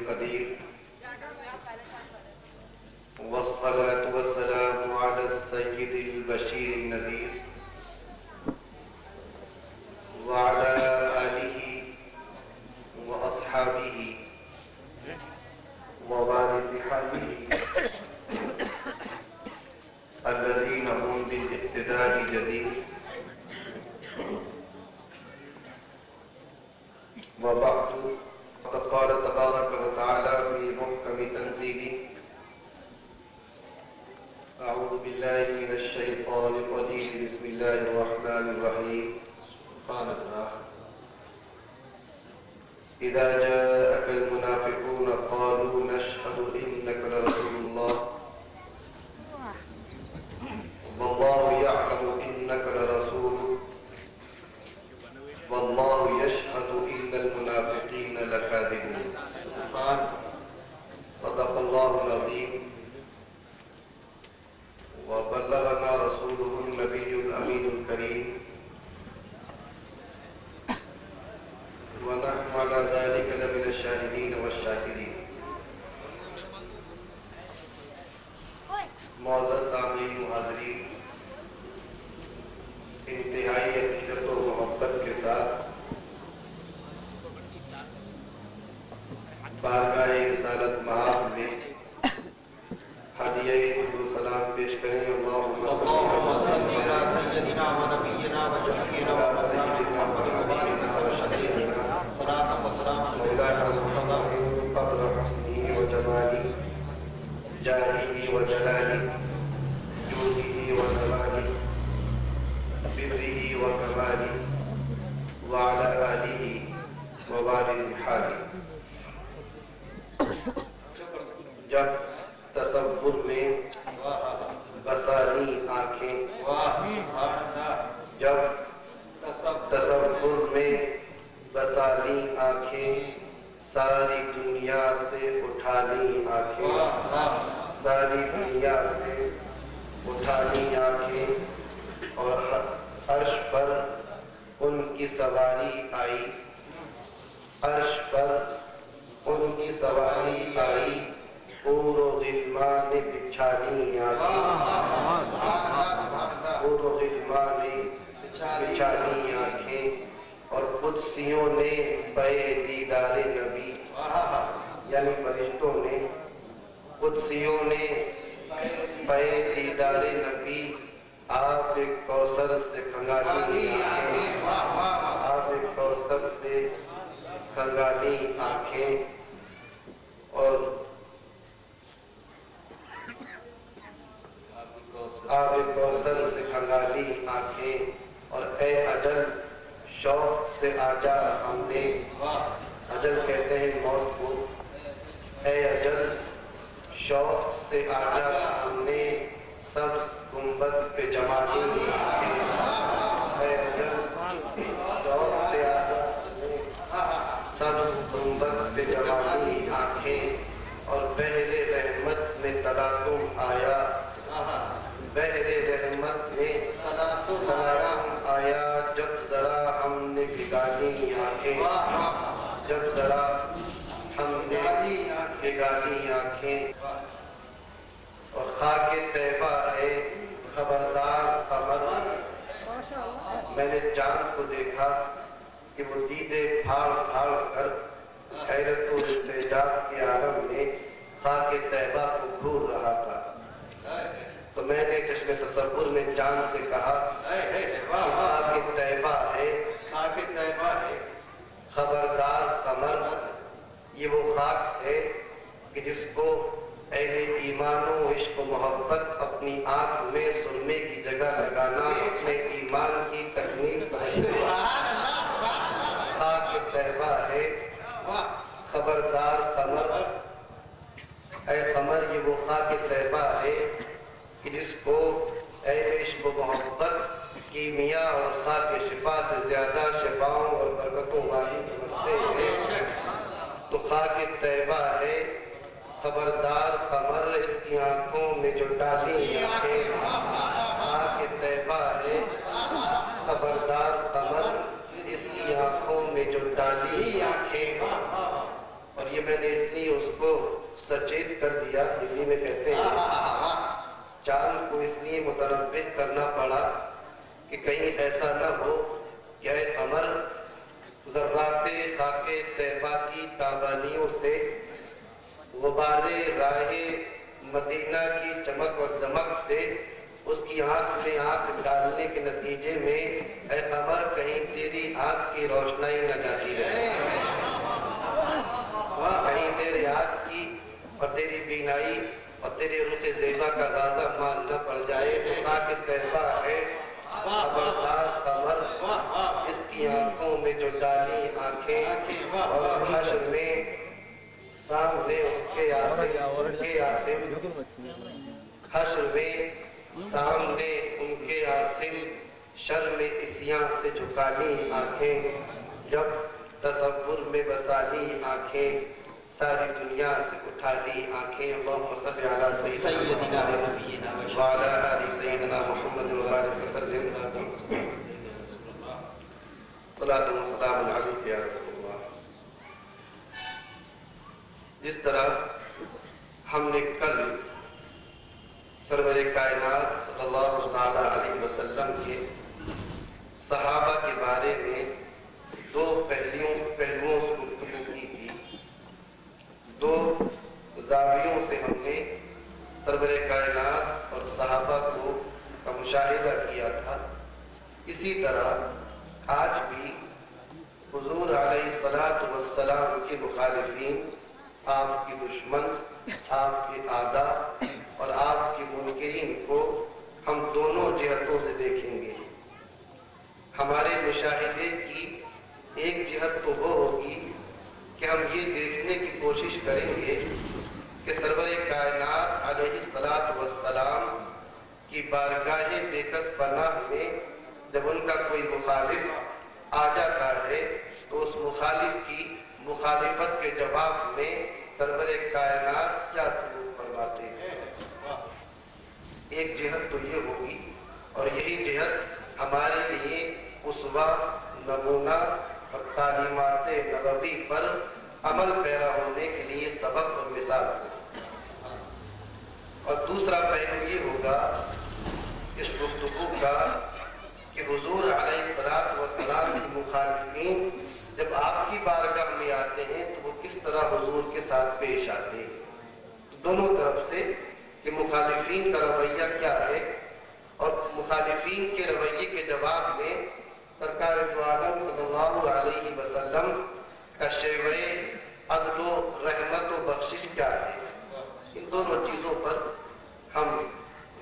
القدير والصلاة والسلام على السيد البشير النذير وعلى آله وأصحابه ووارث حاله الذين هم بالاقتداء جدير. وبعد فقد قال تبارك وتعالى في محكم تنزيله: أعوذ بالله من الشيطان الرجيم بسم الله الرحمن الرحيم. قال الله: إذا جاءك المنافقون قالوا نشهد إنك لرسول الله والله يعلم إنك لرسوله والله يشهد إن المنافقين لكاذبون. صدق الله العظيم وبلغنا رسوله النبي الأمين الكريم ونحن على ذلك لمن الشاهدين والشاكرين. معزز سامعین و حاضرین، انتہائی عقیدت و محبت کے ساتھ بارگاہ رسالت مآب میں ہدیہ درود و سلام پیش کریں. اللہم صلی علی سیدنا و نبینا و شفیعنا و مولانا محمد صلاۃ و سلام علی رسول اللہ قدر حسنہ و جمالہ جاہہ و جلالہ جودہ و زمانہ برہ و کمالہ وعلی آلہ و وارث حالہ. جب تصور میں بسانی آنکھیں، جب تصور میں بسانی آنکھیں، ساری دنیا سے اٹھانی آنکھیں، ساری دنیا سے اٹھانی آنکھیں، اور عرش پر ان کی سواری آئی، عرش پر ان کی سواری آئی، حور و غلمان بچھانی آنکھیں، حور و غلمان بچھانی آنکھیں، اور قدسیوں نے پے دیدار نبی، یعنی فرشتوں نے، قدسیوں نے پے دیدار نبی آب کوثر سے کھنگالی آنکھیں، آب کوثر سے کھنگالی آنکھیں، اور آب کوثر سے کھنگالی آنکھیں، اور اے اجل شوق سے آجا ہم نے، اجل کہتے ہیں موت کو، اے اجل شوق سے آجا ہم نے سب گنبد پہ جمالی آنکھیں، اے اجل شوق سے آجا ہم نے سب گنبد پہ جمالی آنکھیں، اور بحر رحمت میں تلاطم آیا، بحر رحمت میں تلاطم آیا، جب ذرا ہم نے بگالی آنکھیں، جب ذرا ہم نے بگالی آنکھیں. اور خاک طیبہ ہے خبردار قمر، میں نے چاند کو دیکھا کہ وہ دیدے پھاڑ پھاڑ کر حیرت و استعجاب کے عالم میں خاک طیبہ کو گھور رہا تھا. تو میں نے چشم تصور میں چاند سے کہا خاک طیبہ ہے، خاک طیبہ ہے خبردار قمر، یہ وہ خاک ہے کہ جس کو اہل ایمان و عشق و محبت اپنی آنکھ میں سرمے کی جگہ لگانا اپنے ایمان کی تکمیل سمجھتے ہیں. خاک طیبہ ہے خبردار قمر، اے قمر یہ وہ خاک طیبہ ہے کہ جس کو اہل عشق و محبت کیمیا اور خاک شفا سے زیادہ شفاؤں اور برکتوں والی سمجھتے ہیں. تو خاک طیبہ ہے خبردار قمر، اس کی آنکھوں میں جو ڈالی آنکھیں، خاک طیبہ ہے خبردار قمر، اس کی آنکھوں میں جو ڈالی آنکھیں. اور یہ میں نے اس لیے اس کو سچیت کر دیا، ہندی میں کہتے ہیں چاند کو اس لیے متنبہ کرنا پڑا کہ کہیں ایسا نہ ہو کہ اے قمر ذرات خاک طیبہ کی تابانیوں سے غبار راہ مدینہ کی چمک اور دمک سے اس کی آنکھ میں آنکھ ڈالنے کے نتیجے میں اے قمر کہیں تیری آنکھ کی روشنائی نہ جاتی رہے، کہیں تیری آنکھ کی اور تیری بینائی اور تیرے رخ زیبا کا غازہ مان نہ پڑ جائے۔ تو خاک طیبہ ہے خبردار قمر، اس کی آنکھوں میں جو ڈالی آنکھیں، اور حشر میں سامنے اس کے آسن حشر میں سامنے ان کے آسن شرم عصیاں سے جھکا لی آنکھیں، جب تصور میں بسا لی آنکھیں ساری دنیا سے اٹھا لی آنکھیں۔ اللہم صلی علی سیدنا وعلی آل سیدنا محمد وبارک وسلم، صلاۃ و سلام علیک یا رسول اللہ۔ جس طرح ہم نے کل سرور کائنات صلی اللہ علیہ وسلم کے صحابہ کے بارے میں دو پہلوؤں سے گفتگو کی تھی، دو زاویوں سے ہم نے سرور کائنات اور صحابہ کا مشاہدہ کیا تھا۔ اسی طرح آج بھی حضور علیہ الصلوۃ والسلام کے مخالفین، آپ کے دشمن، آپ کے اعداء اور آپ کے منکرین کو ہم دونوں جہتوں سے دیکھیں گے۔ ہمارے مشاہدے کی ایک جہت تو وہ ہوگی کہ ہم یہ دیکھنے کی کوشش کریں گے کہ سرور کائنات علیہ الصلوۃ والسلام کی بارگاہ بےکس پناہ میں جب ان کا کوئی مخالف آ جاتا ہے تو اس مخالف کی مخالفت کے جواب میں سرور کائنات کیا سلوک فرماتے ہیں۔ ایک جہت تو یہ ہوگی، اور یہی جہت ہمارے لیے اسوہ، نمونہ اور تعلیمات نبوی پر عمل پیرا ہونے کے لیے سبق اور مثال ہوگی۔ اور دوسرا پہلو یہ ہوگا اس گفتگو کا کہ حضور علیہ الصلوۃ والسلام کی مخالفین جب آپ کی بارگاہ میں آتے ہیں تو وہ کس طرح حضور کے ساتھ پیش آتے ہیں، تو دونوں طرف سے کہ مخالفین کا رویہ کیا ہے، اور مخالفین کے رویے کے جواب میں سرکار دو عالم صلی اللہ علیہ وسلم کا شیوے عدل و رحمت و بخشش کیا ہے۔ ان دونوں چیزوں پر ہم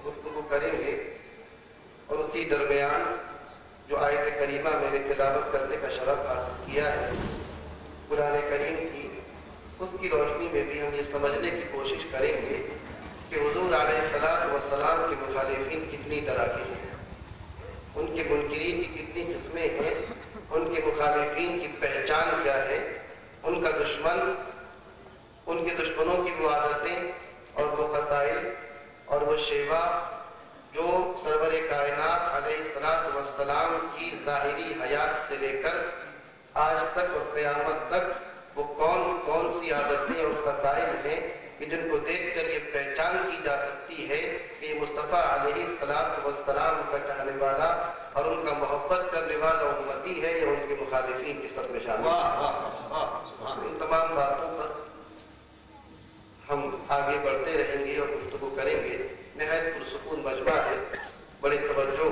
گفتگو کریں گے، اور اسی درمیان جو آیت کریمہ میں نے تلاوت کرنے کا شرف حاصل کیا ہے قرآن کریم کی، اس کی روشنی میں بھی ہم یہ سمجھنے کی کوشش کریں گے کہ حضور علیہ الصلوۃ والسلام کے مخالفین کتنی طرح کے ہیں، ان کے منکرین کی کتنی قسمیں ہیں، ان کے مخالفین کی پہچان کیا ہے، ان کا دشمن، ان کے دشمنوں کی وہ عادتیں اور وہ خصائل اور وہ شیوا جو سرور کائنات علیہ الصلوۃ والسلام کی ظاہری حیات سے لے کر آج تک اور قیامت تک وہ کون کون سی عادتیں اور خصائل ہیں کہ جن کو دیکھ کر یہ پہچان کی جا سکتی ہے کہ یہ مصطفیٰ علیہ الصلوۃ والسلام کا چاہنے والا اور ان کا محبت کرنے والا امتی ہے یا ان کے مخالفین کی سب میں شامل ہے۔ ان تمام باتوں پر ہم آگے بڑھتے رہیں گے اور گفتگو کریں گے۔ نہایت پرسکون مجمع ہے، بڑی توجہ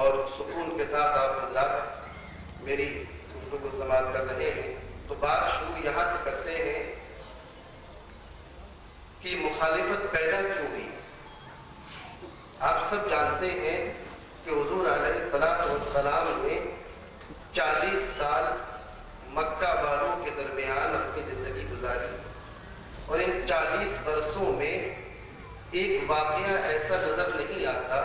اور سکون کے ساتھ آپ حضرات میری گفتگو سماعت کر رہے ہیں، تو بات شروع یہاں سے کرتے ہیں کہ مخالفت پیدا کیوں ہوئی۔ آپ سب جانتے ہیں کہ حضور علیہ الصلوۃ والسلام نے 40 سال مکہ والوں کے درمیان اپنی زندگی گزاری، اور ان 40 برسوں میں ایک واقعہ ایسا نظر نہیں آتا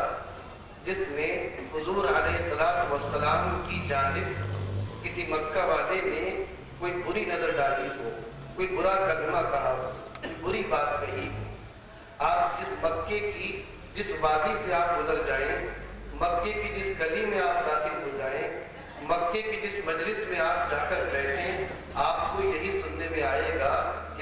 جس میں حضور علیہ الصلوۃ والسلام کی جانب کسی مکہ والے نے کوئی بری نظر ڈالی ہو، کوئی برا کلمہ کہا ہو، کوئی بری بات کہی۔ آپ جس مکے کی جس وادی سے آپ گزر جائیں، مکے کی جس گلی میں آپ داخل ہو جائیں، مکے کی جس مجلس میں آپ جا کر بیٹھیں، آپ کو یہی سننے میں آئے گا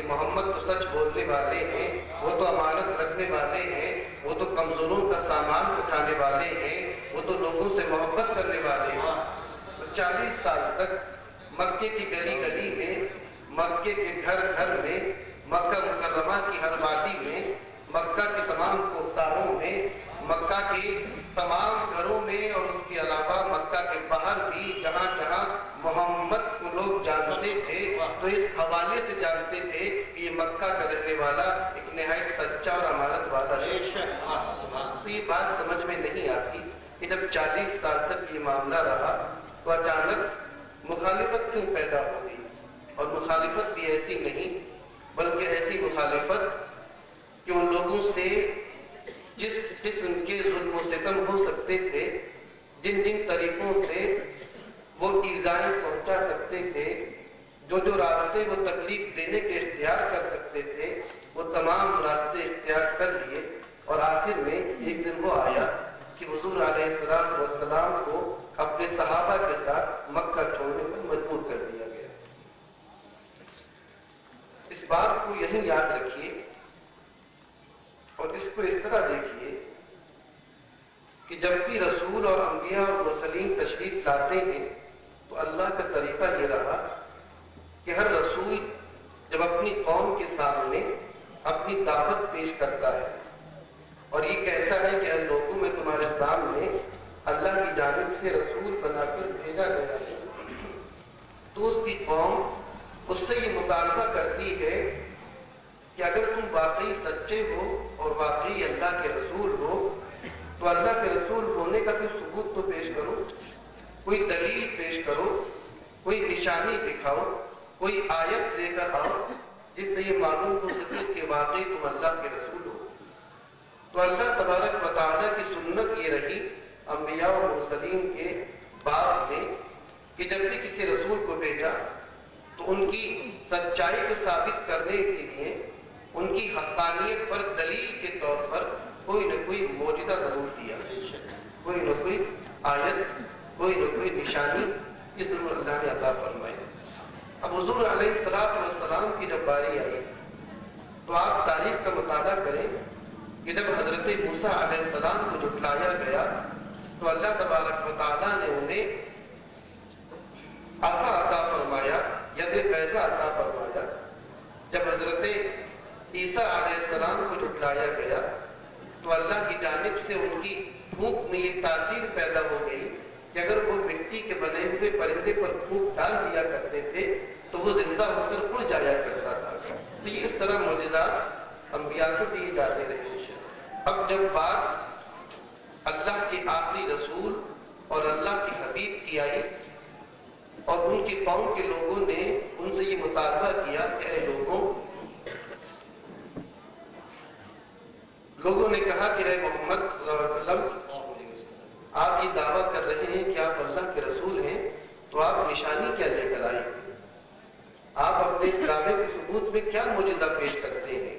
محمد تو سچ بولنے والے ہیں، وہ تو امانت رکھنے والے ہیں، وہ تو کمزوروں کا سامان اٹھانے والے ہیں، وہ تو لوگوں سے محبت کرنے والے ہیں۔ 40 سال تک مکے کی گلی گلی میں، مکے کے گھر گھر میں، مکہ مکرمہ کی ہر وادی میں، مکہ کے تمام کوساروں میں، مکہ کے تمام گھروں میں اور اس کے علاوہ مکہ کے باہر بھی جہاں جہاں محمد کو لوگ جانتے تھے تو اس حوالے سے جانتے تھے کہ یہ مکہ کا رہنے والا ایک نہایت سچا اور امانت والا ہے۔ تو یہ بات سمجھ میں نہیں آتی کہ جب 40 سال تک یہ معاملہ رہا تو اچانک مخالفت کیوں پیدا ہو گئی؟ اور مخالفت بھی ایسی نہیں بلکہ ایسی مخالفت کہ ان لوگوں سے جس قسم کے ظلم و ستم ہو سکتے تھے، جن جن طریقوں سے وہ ایذائیں پہنچا سکتے تھے، جو جو راستے وہ تکلیف دینے کے اختیار کر سکتے تھے، وہ تمام راستے اختیار کر لیے۔ اور آخر میں ایک دن وہ آیا کہ حضور علیہ السلام کو اپنے صحابہ کے ساتھ مکہ چھوڑنے پر مجبور کر دیا گیا۔ اس بات کو یہی یاد رکھیے اور اس کو اس طرح دیکھیے کہ جب بھی رسول اور انبیاء اور مرسلین تشریف لاتے ہیں تو اللہ کا طریقہ یہ رہا کہ ہر رسول جب اپنی قوم کے سامنے اپنی دعوت پیش کرتا ہے اور یہ کہتا ہے کہ اے لوگوں میں تمہارے سامنے اللہ کی جانب سے رسول بنا کر بھیجا گیا ہے، تو اس کی قوم اس سے یہ مطالبہ کرتی ہے کہ اگر تم واقعی سچے ہو اور واقعی اللہ کے رسول ہو تو اللہ کے رسول ہونے کا کوئی ثبوت تو پیش کرو، کوئی دلیل پیش کرو، کوئی نشانی دکھاؤ، کوئی آیت لے کر آؤ جس سے یہ معلوم ہو سکے کہ واقعی تم اللہ کے رسول ہو۔ تو اللہ تبارک و تعالیٰ کی سنت یہ رہی انبیاء و مرسلین کے باب میں کہ جب بھی کسی رسول کو بھیجا تو ان کی سچائی کو ثابت کرنے کے لیے ان کی حقانیت پر دلیل کے طور پر کوئی نہ کوئی معجزہ ضرور دیا، کوئی نہ کوئی آیت، کوئی نہ کوئی نشانی یہ ضرور اللہ نے عطا فرمائی۔ اب حضور علیہ السلام کی جب باری آئی تو آپ تاریخ کا مطالعہ کریں کہ جب حضرت موسیٰ علیہ السلام کو جھٹلایا گیا تو اللہ تبارک و تعالیٰ نے انہیں عصا عطا فرمایا، ید بیضا عطا فرمایا۔ جب حضرت عیسیٰ علیہ السلام کو جھٹلایا گیا تو اللہ کی جانب سے ان کی پھونک میں یہ تاثیر پیدا ہو گئی کہ اگر وہ مٹی کے بنے ہوئے پرندے پر پھونک ڈال دیا کرتے تھے تو وہ زندہ ہو کر اڑ جایا کرتا تھا۔ تو یہ اس طرح معجزات انبیاء کو دیے جاتے رہے۔ اب جب بات اللہ کے آخری رسول اور اللہ کے حبیب کی آئی اور ان کی قوم کے لوگوں نے ان سے یہ مطالبہ کیا کہ اے لوگوں نے کہا کہ اے محمد صلی اللہ علیہ وسلم آپ یہ دعویٰ کر رہے ہیں کہ آپ اللہ کے رسول ہیں تو آپ نشانی کیا لے کر آئے؟ آپ اپنے اس دعوے کے ثبوت میں کیا معجزہ پیش کرتے ہیں؟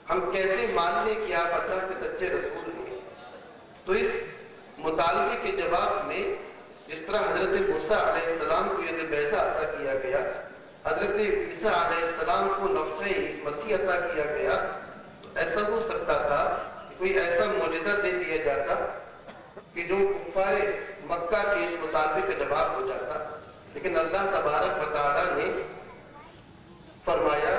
ہم کیسے مان لیں کہ آپ اللہ کے سچے رسول ہیں؟ تو اس مطالبے کے جواب میں جس طرح حضرت موسیٰ علیہ السلام کو ید بیضا عطا کیا گیا، حضرت عیسیٰ علیہ السلام کو نفس مسیح عطا کیا گیا، تو ایسا ہو سکتا تھا کہ کوئی ایسا معجزہ دے دیا جاتا کہ جو کفار مکہ کے اس مطالبے کا جواب ہو جاتا، لیکن اللہ تبارک و تعالیٰ نے فرمایا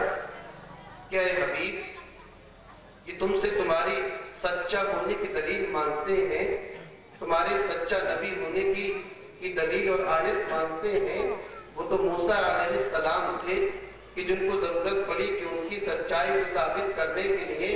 کہ اے حبیب کہ تم سے تمہاری سچا ہونے کی دلیل مانگتے ہیں، تمہارے سچا نبی ہونے کی دلیل اور آیت مانگتے ہیں، وہ تو موسیٰ علیہ السلام تھے کہ جن کو ضرورت پڑی کہ ان کی سچائی کو ثابت کرنے کے لیے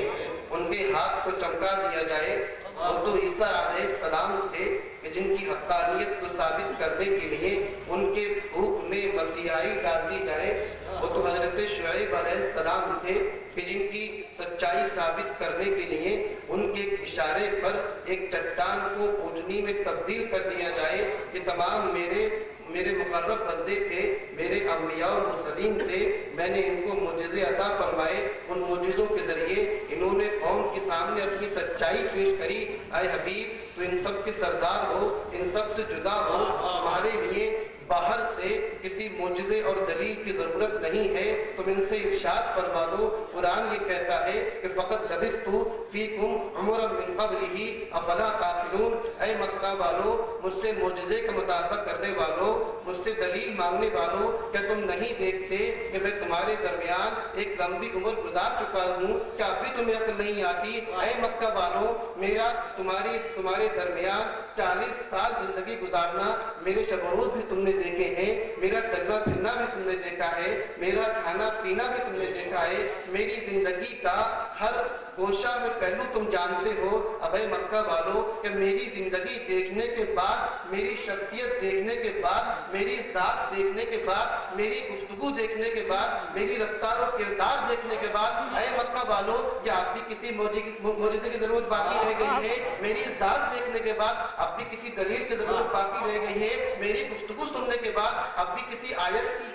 ان کے ہاتھ کو چمکا دیا جائے، وہ تو عیسیٰ علیہ السلام تھے کہ جن کی حقانیت کو ثابت کرنے کے لیے ان کے بھوک میں مسیحائی ڈال دی جائے، وہ تو حضرت شعیب علیہ السلام تھے کہ جن کی سچائی ثابت کرنے کے لیے ان کے اشارے پر ایک چٹان کو اونٹنی میں تبدیل کر دیا جائے۔ یہ تمام میرے مقرب بندے تھے، میرے انبیاء اور مرسلین تھے، میں نے ان کو معجزے عطا فرمائے، ان معجزوں کے ذریعے انہوں نے قوم کے سامنے اپنی سچائی پیش کری۔ اے حبیب تو ان سب کے سردار ہو، ان سب سے جدا ہو، تمہارے لیے باہر سے کسی معجزے اور دلیل کی ضرورت نہیں ہے تم ان سے ارشاد فرما دو قرآن یہ کہتا ہے کہ فقط لبثت فیکم عمرا من قبلہ افلا تعقلون اے مکہ والو مجھ سے معجزے کا مطالبہ کرنے والو مجھ سے دلیل مانگنے والو کیا تم نہیں دیکھتے کہ میں تمہارے درمیان ایک لمبی عمر گزار چکا ہوں کیا ابھی تمہیں عقل نہیں آتی اے مکہ والو میرا تمہارے درمیان 40 سال زندگی گزارنا میرے شب و روز بھی تم نے دیکھے ہیں میرا چلنا پھرنا بھی تم نے دیکھا ہے میرا کھانا پینا بھی تم نے دیکھا ہے میری زندگی کا ہر گوشہ میں پہلو تم جانتے ہو اب اے مکہ والو کہ میری زندگی دیکھنے کے بعد میری شخصیت دیکھنے کے بعد میری ذات دیکھنے کے بعد میری گفتگو دیکھنے کے بعد میری رفتار و کردار دیکھنے کے بعد اے مکہ والو کیا اب بھی کسی معجزے کی ضرورت باقی رہ گئی ہے میری ذات دیکھنے کے بعد اب بھی کسی دلیل کی ضرورت باقی رہ گئی ہے میری گفتگو سننے کے بعد اب بھی کسی آیت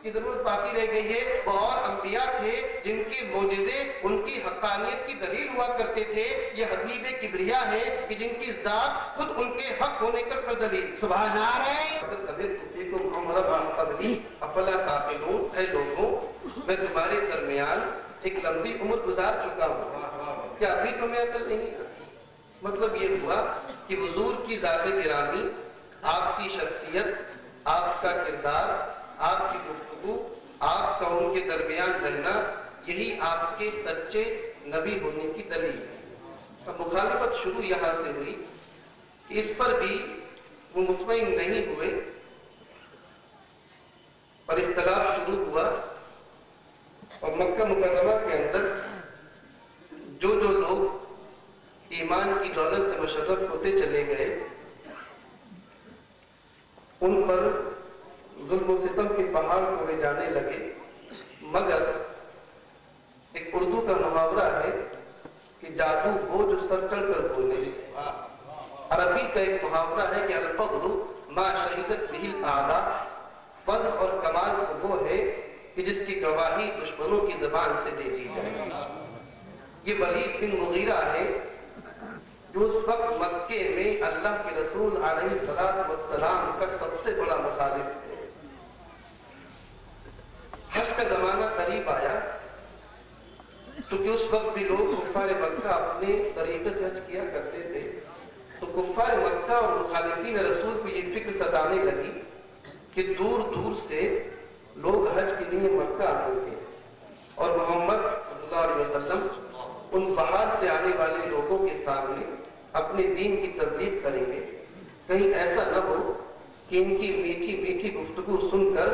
کی ضرورت باقی رہ گئی ہے اور انبیاء تھے جن کے معجزے ان کی حقانیت کی دلیل ہوا کرتے تھے یہ حبیب کبریا ہے کہ جن کی ذات خود ان کے حق ہونے پر دلیل سبحان افلا تعقلون اے لوگوں میں تمہارے درمیان ایک لمبی عمر گزار چکا ہوں کیا ابھی تمہیں عقل نہیں مطلب یہ ہوا کہ حضور کی ذات گرامی آپ کی شخصیت آپ کا کردار آپ کی گفتگو آپ کا ان کے درمیان رہنا یہی آپ کے سچے نبی ہونے کی دلیل ہے اب مخالفت شروع یہاں سے ہوئی اس پر بھی وہ مطمئن نہیں ہوئے اور اختلاف شروع ہوا اور مکہ مکرمہ کے اندر جو لوگ ایمان کی دولت سے مشرف ہوتے چلے گئے ان پر ظلم و ستم کے پہاڑ توڑے جانے لگے مگر ایک اردو کا محاورہ ہے کہ جادو وہ جو سر چڑھ کر بولے عربی کا ایک محاورہ ہے کہ الفضل ما شہدت به الاعداء فضل اور کمال وہ ہے کہ جس کی گواہی دشمنوں کی زبان سے دے دی جائے یہ ولید بن مغیرہ ہے جو اس وقت مکے میں اللہ کے رسول علیہ السلام کا سب سے بڑا مخالف ہے حج کا زمانہ قریب آیا کیونکہ اس وقت بھی لوگ کفار مکہ اپنے طریقے سے حج کیا کرتے تھے تو کفار مکہ اور مخالفین رسول کو یہ فکر ستانے لگی کہ دور دور سے لوگ حج کے لیے مکہ آئیں گے اور محمد صلی اللہ علیہ وسلم ان باہر سے آنے والے لوگوں کے سامنے اپنے دین کی تبلیغ کریں گے کہیں ایسا نہ ہو کہ ان کی میٹھی میٹھی گفتگو سن کر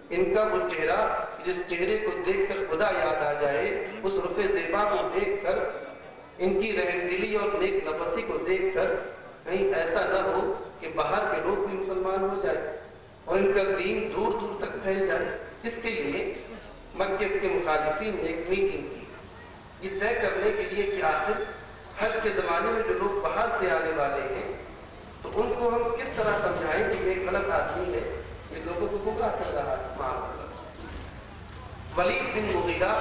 ان کا وہ چہرہ جس چہرے کو دیکھ کر خدا یاد آ جائے اس رخ زیبا کو دیکھ کر ان کی رحم دلی اور نیک نفسی کو دیکھ کر کہیں ایسا نہ ہو کہ باہر کے لوگ بھی مسلمان ہو جائے اور ان کا دین دور دور تک پھیل جائے اس کے لیے مکے کے مخالفین نے ایک میٹنگ کی یہ طے کرنے کے لیے کہ آخر حج کے زمانے میں جو لوگ باہر سے آنے والے ہیں تو ان کو ہم کس طرح سمجھائیں کہ یہ غلط آدمی ہے یہ لوگوں کو گمراہ کر رہا ہے ولید بن مغیرہ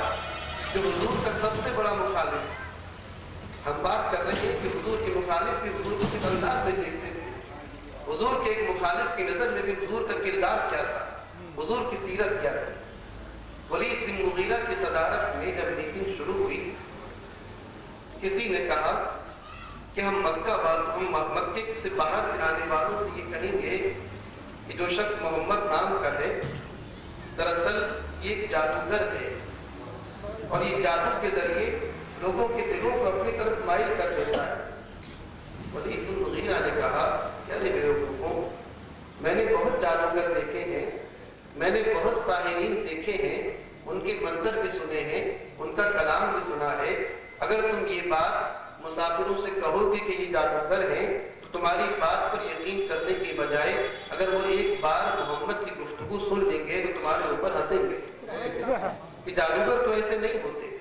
جو حضور کا سب سے بڑا مخالف ہے ہم بات کر رہے ہیں کہ حضور کے مخالف بھی حضور کو کس انداز میں دیکھتے تھے حضور کے ایک مخالف کی نظر میں بھی حضور کا کردار کیا تھا حضور کی سیرت کیا تھی ولید بن مغیرہ کی صدارت میں جب میٹنگ شروع ہوئی کسی نے کہا کہ ہم مکے سے باہر سے آنے والوں سے یہ کہیں گے کہ جو شخص محمد نام کا ہے دراصل یہ ایک جادوگر ہے اور یہ جادو کے ذریعے لوگوں کے دلوں کو اپنی طرف مائل کر دیتا ہے ولید بن مغیرہ نے کہا کہ ارے میرے لوگوں میں نے بہت جادوگر دیکھے ہیں میں نے بہت ساحرین دیکھے ہیں ان کے منظر بھی سنے ہیں ان کا کلام بھی سنا ہے اگر تم یہ بات مسافروں سے کہو گے کہ یہ جادوگر ہیں تو تمہاری بات پر یقین کرنے کی بجائے اگر وہ ایک بار محمد کی گفتگو سن لیں گے تو تمہارے اوپر ہنسیں گے کہ جادوگر تو ایسے نہیں ہوتے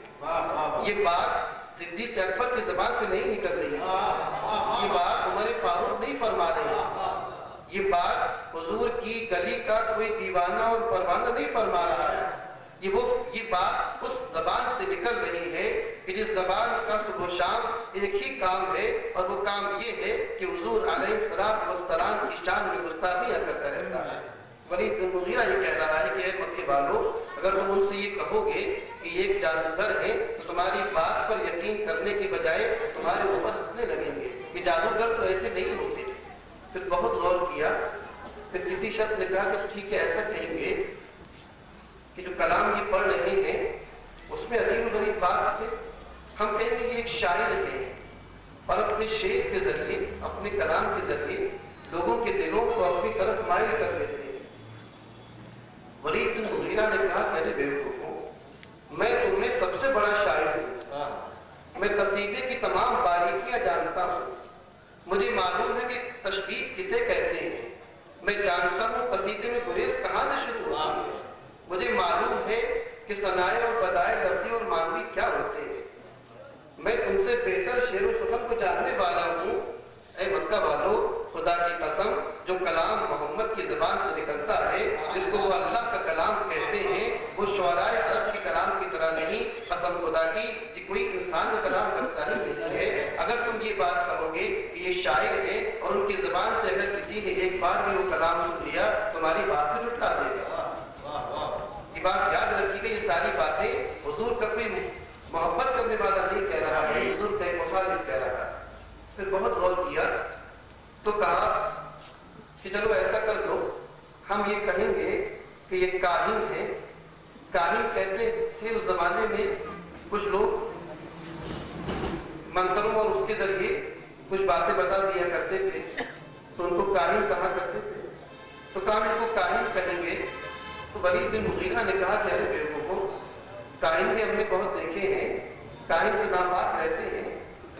یہ بات صدیق اکبر کی زبان سے نہیں نکل رہی یہ بات عمر فاروق نہیں فرما رہی یہ بات حضور کی گلی کا کوئی دیوانہ اور پروانہ نہیں فرما رہا ہے یہ بات اس زبان سے نکل رہی ہے کہ جس زبان کا صبح و شام ایک ہی کام ہے اور وہ کام یہ ہے کہ حضور علیہ السلام کی شان میں گستاخیاں کرتا رہتا ہے ولید بن مغیرہ یہ کہہ رہا ہے کہ اے مکے والو، اگر تم ان سے یہ کہو گے کہ یہ ایک جادوگر ہے تو تمہاری بات پر یقین کرنے کی بجائے تمہارے اوپر ہنسنے لگیں گے کہ جادوگر تو ایسے نہیں ہوتے۔ پھر بہت غور کیا، پھر کسی شخص نے کہا کہ ٹھیک ہے، ایسا کہیں گے کہ جو کلام یہ پڑھ رہے ہیں اس میں عجیب و غریب بات ہے، ہم کہیں گے یہ ایک شاعر ہے اور اپنے شعر کے ذریعے، اپنے کلام کے ذریعے لوگوں کے دلوں کو اپنی طرف مائل کر لیتے ہیں۔ ولید بن مغیرہ نے کہا کہ ارے بیوقوفو، میں تم میں سب سے بڑا شاعر ہوں، میں قصیدے کی تمام باریکیاں جانتا ہوں، مجھے معلوم ہے کہ تشبیہ کسے کہتے ہیں، میں جانتا ہوں قصیدے میں گریز کہاں سے شروع ہوتا ہے، مجھے معلوم ہے کہ ثنائے اور بدائے لفظی اور معنوی کیا ہوتے ہیں، میں تم سے بہتر شعر و سخن کو جاننے والا ہوں۔ اے مکہ والو، خدا کی قسم، جو کلام محمد کی زبان سے نکلتا ہے، جس کو وہ اللہ کا کلام کہتے ہیں، وہ شعرائے عرب کے کلام کی طرح نہیں، قسم خدا کی کہ کوئی انسان کا کلام کرتا ہی نہیں ہے۔ اگر تم یہ بات کہو گے کہ یہ شاعر ہے اور ان کی زبان سے اگر کسی نے ایک بار بھی وہ کلام سن لیا، تمہاری بات کو جھٹلا دے گا۔ یہ بات یاد رکھیے گا، یہ ساری باتیں حضور کا کوئی محبت کرنے والا نہیں کہہ رہا ہے، حضور کا ایک مخالف کہہ رہا ہے۔ پھر بہت غور کیا تو کہا کہ چلو ایسا کر لو، ہم یہ کہیں گے کہ یہ کاہن ہے۔ کاہن کہتے تھے اس زمانے میں کچھ لوگ منتروں اور اس کے ذریعے کچھ باتیں بتا دیا کرتے تھے تو ان کو کاہن کہا کرتے تھے، تو کہا ان کو کاہن کہیں گے۔ تو ولید بن مغیرہ نے کہا کہ ارے بیوقوفو، کاہن بھی ہم نے بہت دیکھے ہیں، کاہن کے ناپاک رہتے ہیں،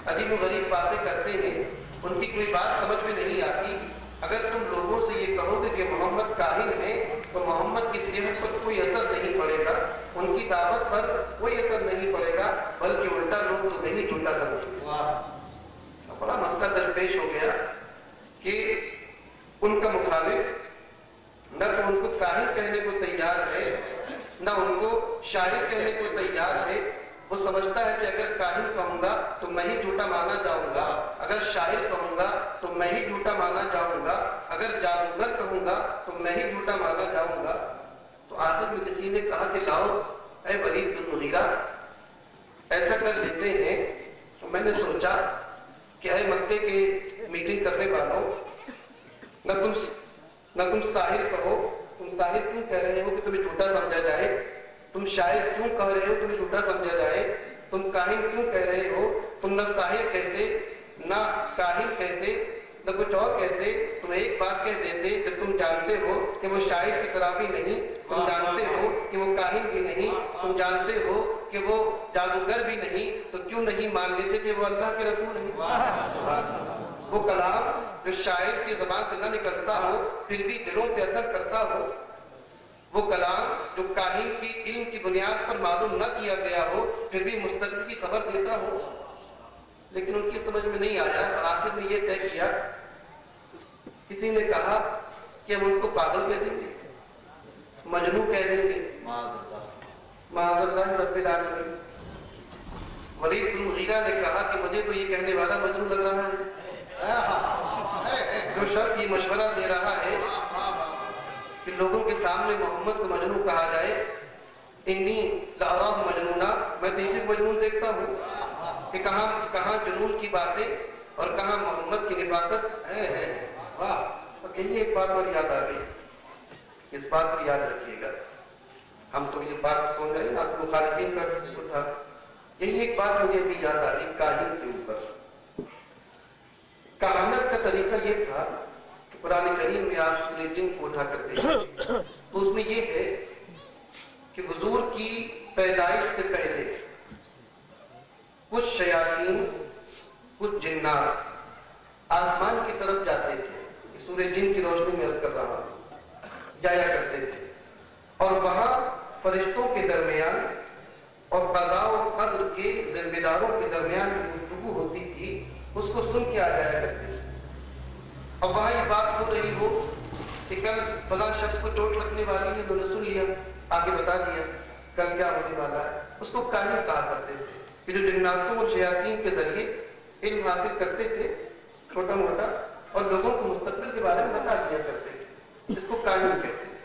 عجیب و غریب باتیں کرتے ہیں، ان کی کوئی بات سمجھ میں نہیں آتی۔ اگر تم لوگوں سے یہ کہو گے کہ محمد کاہن ہے تو محمد کی صحت پر کوئی اثر نہیں پڑے گا، ان کی دعوت پر کوئی اثر نہیں پڑے گا، بلکہ الٹا لوگ تو نہیں جھوٹا سمجھیں گے۔ بڑا مسئلہ درپیش ہو گیا کہ ان کا مخالف نہ تو ان کو کاہن کہنے کو تیار ہے، نہ ان کو شاعر کہنے کو تیار ہے۔ وہ سمجھتا ہے کہ اگر کاہن کہوں گا تو میں ہی جھوٹا مانا جاؤں گا، اگر شاعر کہوں گا تو میں ہی جھوٹا مانا جاؤں گا، اگر جادوگر کہوں گا تو میں ہی جھوٹا مانا جاؤں گا۔ تو آخر میں کسی نے کہا کہ لاؤ اے ولید بن مغیرہ، ایسا کر لیتے ہیں۔ تو میں نے سوچا کہ اے مکے کے میٹنگ کرنے والوں، نہ تم ساحر کہو، تم ساحر کیوں کہہ رہے ہو کہ تمہیں جھوٹا سمجھا جائے، تم شاعر کیوں کہہ رہے ہو تمہیں جھوٹا سمجھا جائے، تم کاہن کیوں کہہ رہے ہو، تم نہ ساحر کہتے، نہ کاہن کہتے، نہ کچھ اور کہتے، تم ایک بات کہہ دیتے کہ تم جانتے ہو کہ وہ شاعر کی طرح بھی نہیں، تم جانتے ہو کہ وہ کاہن بھی نہیں، تم جانتے ہو کہ وہ جادوگر بھی نہیں، تو کیوں نہیں مان لیتے کہ وہ اللہ کے رسول ہیں؟ وہ کلام جو شاعر کی زبان سے نہ نکلتا ہو پھر بھی دلوں پہ اثر کرتا ہو، وہ کلام جو کاہن کی علم کی بنیاد پر معلوم نہ کیا گیا ہو پھر بھی مستقبل کی خبر دیتا ہو، لیکن ان کی سمجھ میں نہیں آیا۔ اور آخر میں یہ طے کیا، کسی نے کہا کہ ہم ان کو پاگل کہہ دیں گے، مجنون کہہ دیں گے، معاذ اللہ رب العالمین۔ ولید بن مغیرہ نے کہا کہ مجھے تو یہ کہنے والا مجنون لگ رہا ہے، جو شخص یہ مشورہ دے رہا ہے کہ لوگوں کے سامنے محمد کو مجنون کہا جائے، انی لاراہ مجنونا، میں تو اسے مجنون دیکھتا ہوں کہ کہاں جنون کی باتیں اور کہاں محمد کی نفاست ہے۔ واہ! اور یہی ایک بات اور یاد آ گئی، اس بات کو یاد رکھیے گا، ہم تو یہ بات سن رہے ہیں آپ مخالفین کا ذکر تھا، یہی ایک بات مجھے بھی یاد آ گئی کاہن کے اوپر۔ کہانت کا طریقہ یہ تھا کہ قرآن کریم میں آپ سورہ جن کو اٹھا کرتے ہیں تو اس میں یہ ہے کہ حضور کی پیدائش سے پہلے کچھ شیاطین، کچھ جنات آسمان کی طرف جاتے تھے، سورہ جن کی روشنی میں عرض کر رہا ہوں، جایا کرتے تھے، اور وہاں فرشتوں کے درمیان اور قضاء و قدر کے ذمہ داروں کے درمیان گفتگو ہوتی تھی، اس کو سن کے آ جایا کرتے تھے۔ اور وہاں یہ بات ہو رہی ہو کہ کل فلاں شخص کو چوٹ لگنے والی ہے، انہوں نے سن لیا، آگے بتا دیا کل کیا ہونے والا ہے، اس کو کاہن کہا کرتے تھے کہ جو جناتوں اور شیاطین کے ذریعے علم حاصل کرتے تھے چھوٹا موٹا، اور لوگوں کو مستقبل کے بارے میں بتا دیا کرتے تھے، اس کو کاہن کہتے ہیں۔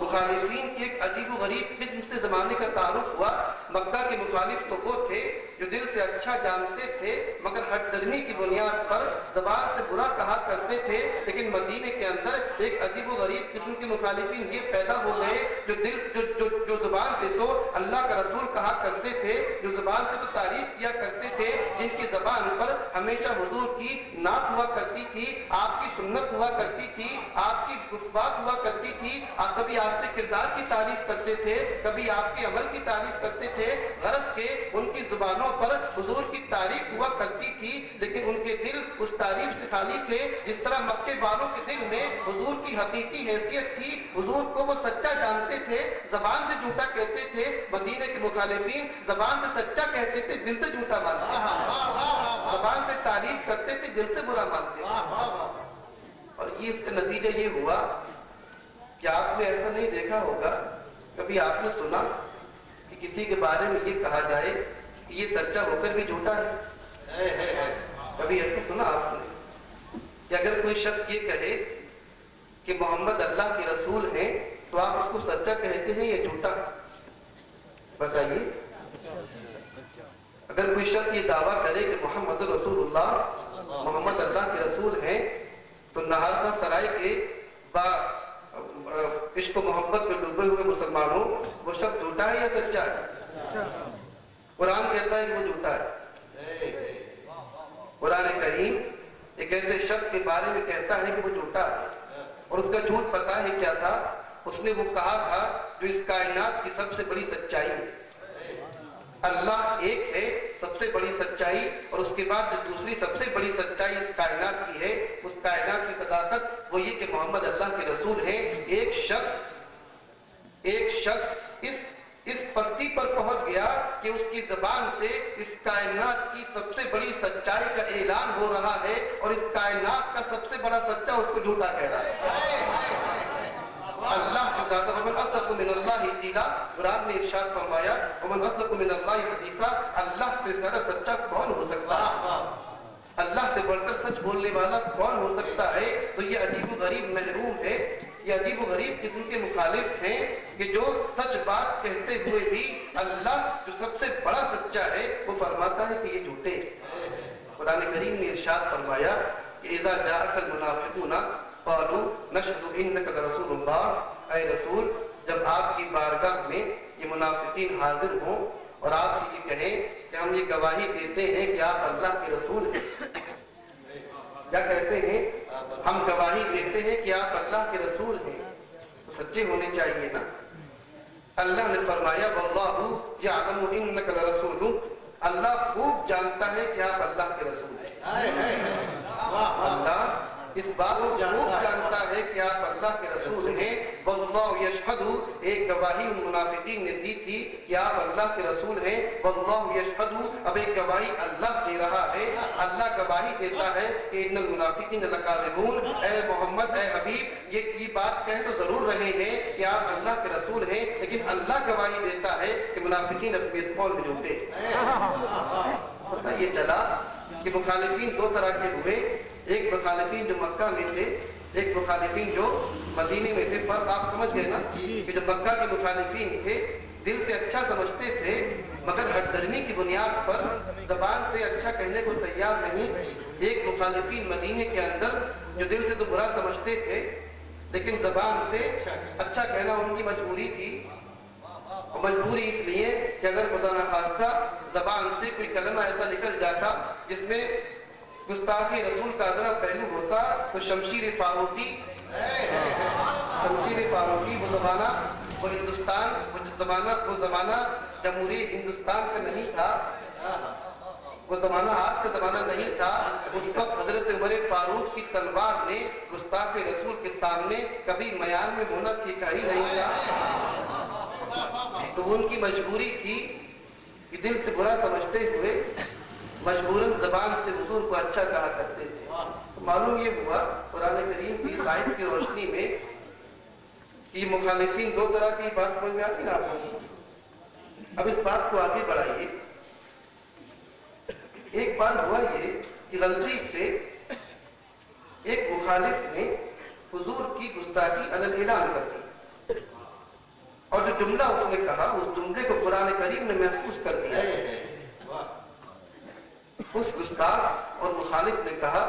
مخالفین کی ایک عجیب و غریب قسم سے زمانے کا تعارف ہوا۔ مکہ کے مخالف تو وہ تھے جو دل سے اچھا جانتے تھے مگر ہٹ درمی کی بنیاد پر زبان سے برا کہا کرتے تھے، لیکن مدینے کے اندر ایک عجیب و غریب قسم کے مخالفین یہ پیدا ہو گئے جو زبان سے تو اللہ کا رسول کہا کرتے تھے، جو زبان سے تو تعریف کیا کرتے تھے، جن کی زبان پر ہمیشہ حضور کی نعت ہوا کرتی تھی، آپ کی سنت ہوا کرتی تھی، آپ کی گفتگو ہوا کرتی تھی، کبھی آپ کے کردار کی تعریف کرتے تھے، کبھی آپ کے عمل کی تعریف کرتے تھے، غرض کے ان کی زبانوں پر حضور کی تعریف ہوا کرتی تھی، لیکن ان کے دل اس تعریف سے خالی تھے۔ جس طرح مکے والوں کے دل میں حضور کی حقیقی حیثیت تھی، حضور کو وہ سچا جانتے تھے، زبان سے جھوٹا کہتے تھے، مدینے کے مخالفین زبان سے سچا کہتے تھے، دل سے جھوٹا مانتے تھے، زبان سے تعریف کرتے تھے، دل سے برا مانتے تھے۔ اور یہ اس کا نتیجہ یہ ہوا کہ آپ نے ایسا نہیں دیکھا ہوگا، کبھی آپ نے سنا کہ کسی کے بارے میں یہ کہا جائے کہ یہ سچا ہو کر بھی جھوٹا ہے؟ کبھی ایسا سنا آپ نے کہ اگر کوئی شخص یہ کہے کہ محمد اللہ کے رسول ہیں تو آپ اس کو سچا کہتے ہیں یا جھوٹا؟ بتائیے۔ اگر کوئی شخص یہ دعویٰ کرے کہ محمد رسول اللہ محمد اللہ کے رسول ہیں تو نہارسا سرائے کے عشق و محبت میں ڈوبے ہوئے مسلمانوں، وہ شخص جھوٹا ہے یا سچا ہے؟ قرآن کہتا ہے کہ وہ جھوٹا ہے۔ قرآن کریم ایک ایسے شخص کے بارے میں کہتا ہے کہ وہ جھوٹا ہے، اور اس کا جھوٹ پتہ ہے کیا تھا؟ اس نے وہ کہا تھا جو اس کائنات کی سب سے بڑی سچائی ہے، اللہ ایک ہے، سب سے بڑی سچائی، اور اس کے بعد جو دوسری سب سے بڑی سچائی اس کائنات کی ہے، اس کائنات کی صداقت وہ یہ کہ محمد اللہ کے رسول ہیں۔ ایک شخص اس پستی پر پہنچ گیا کہ اس کی زبان سے اس کائنات کی سب سے بڑی سچائی کا اعلان ہو رہا ہے، اور اس کائنات کا سب سے بڑا سچا اس کو جھوٹا کہہ رہا ہے۔ اللہ سے زیادہ ومن اصدق من اللہ قیلا، قرآن نے ارشاد فرمایا ومن اصدق من اللہ حدیثا، اللہ سے زیادہ سچا کون ہو سکتا ہے؟ اللہ سے بڑھ کر سچ بولنے والا کون ہو سکتا ہے؟ تو یہ عجیب و غریب محروم ہے، یہ عجیب و غریب قسم کے مخالف ہیں کہ جو سچ بات کہتے ہوئے بھی اللہ جو سب سے بڑا سچا ہے وہ فرماتا ہے کہ یہ جھوٹے۔ قرآن کریم نے ارشاد فرمایا کہ اذا جاءک المنافقون قالوا نشهد انك لرسول اللہ، اے رسول جب آپ کی بارگاہ میں یہ منافقین حاضر ہوں اور آپ سے یہ کہیں کہ ہم یہ گواہی دیتے ہیں کہ آپ اللہ کے رسول ہیں، کیا کہتے ہیں؟ ہم گواہی دیتے ہیں کہ آپ اللہ کے رسول ہیں، تو سچے ہونے چاہیے نا۔ اللہ نے فرمایا واللہ یعلم انک لرسول، اللہ خوب جانتا ہے کہ آپ اللہ کے رسول ہیں۔ اللہ اس بات کو خوب جانتا ہے کہ آپ اللہ کے رسول ہیں۔ واللہ یشہد، ایک گواہی ان منافقین نے دی تھی کہ آپ اللہ کے رسول ہیں۔ واللہ یشہد، اب ایک گواہی اللہ دے رہا ہے، اللہ گواہی دیتا ہے کہ ان المنافقین لکاذبون، اے محمد اے حبیب یہ بات کہہ تو ضرور رہے ہیں کہ آپ اللہ کے رسول ہیں، لیکن اللہ گواہی دیتا ہے کہ منافقین اپنے اس قول میں جھوٹے۔ پتہ یہ چلا کہ مخالفین دو طرح کے ہوئے، ایک مخالفین جو مکہ میں تھے، ایک مخالفین جو مدینے میں تھے۔ فرق آپ سمجھ گئے نا کہ جو مکہ کے مخالفین تھے دل سے اچھا سمجھتے تھے مگر ہٹ درمی کی بنیاد پر زبان سے اچھا کہنے کو تیار نہیں۔ ایک مخالفین مدینے کے اندر جو دل سے تو برا سمجھتے تھے لیکن زبان سے اچھا کہنا ان کی مجبوری تھی، مجبوری اس لیے کہ اگر خدا نخواستہ زبان سے کوئی کلمہ ایسا نکل جاتا جس میں گستاخی رسول کا ادنا پہلو ہوتا تو شمشیر فاروقی وہ زمانہ وہ ہندوستان وہ زمانہ جمہوری ہندوستان کا نہیں تھا، وہ زمانہ آج کا زمانہ نہیں تھا۔ اس وقت حضرت عمر فاروق کی تلوار نے گستاخ رسول کے سامنے کبھی میان میں ہونا سیکھا ہی نہیں تھا، تو ان کی مجبوری تھی کہ دل سے برا سمجھتے ہوئے مجبوراً زبان سے حضور کو اچھا کہا کرتے تھے۔ تو معلوم یہ ہوا قرآن کریم کی آیت کی روشنی میں کہ مخالفین دو طرح کی بات سمجھ میں آتی نا آپ کو۔ اب اس بات کو آگے بڑھائیے۔ ایک بار ہوا یہ کہ غلطی سے ایک مخالف نے حضور کی گستاخی علن اعلان کر دی، اور جو جملہ اس نے کہا اس جملے کو قرآن کریم نے محفوظ کر دیا. اس گستاخ اور مخالف نے کہا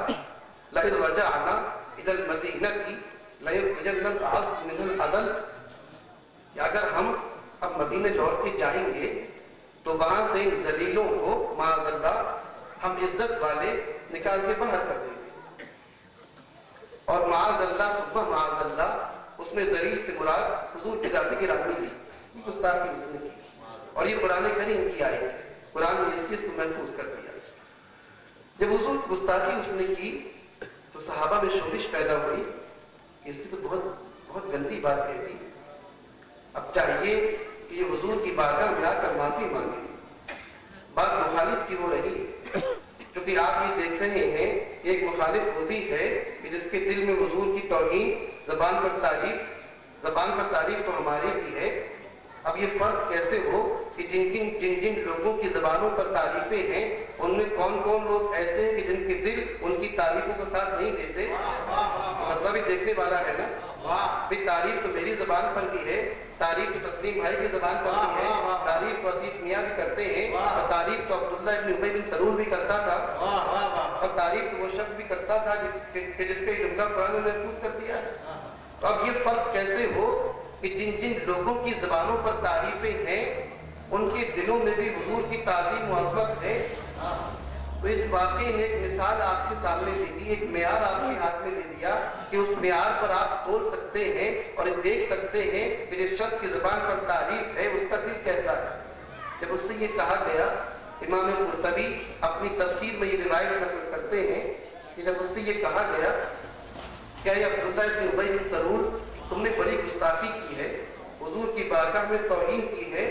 لئن رجعنا الى المدینہ لیخرجن الأعز منها الأذل، کہ اگر ہم اب مدینہ لوٹ کے جائیں گے تو وہاں سے ان ذلیلوں کو معاذ اللہ ہم عزت والے نکال کے باہر کر دیں گے. اور معاذ اللہ ثم معاذ اللہ اس میں ذلیل سے مراد حضور کی ذات گرامی لی، گستاخی اس نے کی. اور یہ قرآن کریم کی آیت ہے، قرآن نے اس چیز کو محفوظ کر دیا. جب حضور کی گستاخی اس نے کی تو صحابہ میں شورش پیدا ہوئی کہ اس کی تو بہت گندی بات کہہ دی. اب چاہیے کہ یہ حضور کی بارگاہ میں آ کر معافی مانگے. بات مخالف کی ہو رہی ہے، کیونکہ آپ یہ دیکھ رہے ہیں کہ ایک مخالف وہ بھی ہے کہ جس کے دل میں حضور کی توہین، زبان پر تعریف تو ہماری بھی ہے. اب یہ فرق کیسے ہو کہ جن لوگوں کی زبانوں پر تعریفیں ہیں ان میں کون کون لوگ ایسے ہیں کہ جن کے دل ان کی تعریفوں کا ساتھ نہیں دیتے. مسئلہ بھی دیکھنے والا ہے نا. بھی تعریف تو میری زبان پر بھی ہے، تعریف تو تسلیم بھائی کی زبان پر بھی ہے، تعریف تو عزیز میاں بھی کرتے ہیں، اور تعریف تو عبداللہ ابن ابی بن سلول بھی کرتا تھا، اور تعریف تو وہ شخص بھی کرتا تھا جس کے جملہ قرآن نے محفوظ کر دیا. تو اب یہ فرق کیسے ہو کہ جن لوگوں کی زبانوں پر تعریفیں ہیں ان کے دلوں میں بھی حضور کی تعظیم و عظمت ہے. تو اس واقعے نے ایک مثال آپ کے سامنے سے دی، ایک معیار آپ کے ہاتھ میں دے دیا کہ اس معیار پر آپ تول سکتے ہیں اور دیکھ سکتے ہیں کہ جس شخص کی زبان پر تعریف ہے اس کا دل کیسا ہے. جب اس سے یہ کہا گیا، امام قرطبی اپنی تفسیر میں یہ روایت نقل کرتے ہیں کہ جب اس سے یہ کہا گیا کہ اے عبداللہ ابن ابی بن سلول، تم نے بڑی گستاخی کی ہے، حضور کی بارگاہ میں توہین کی ہے،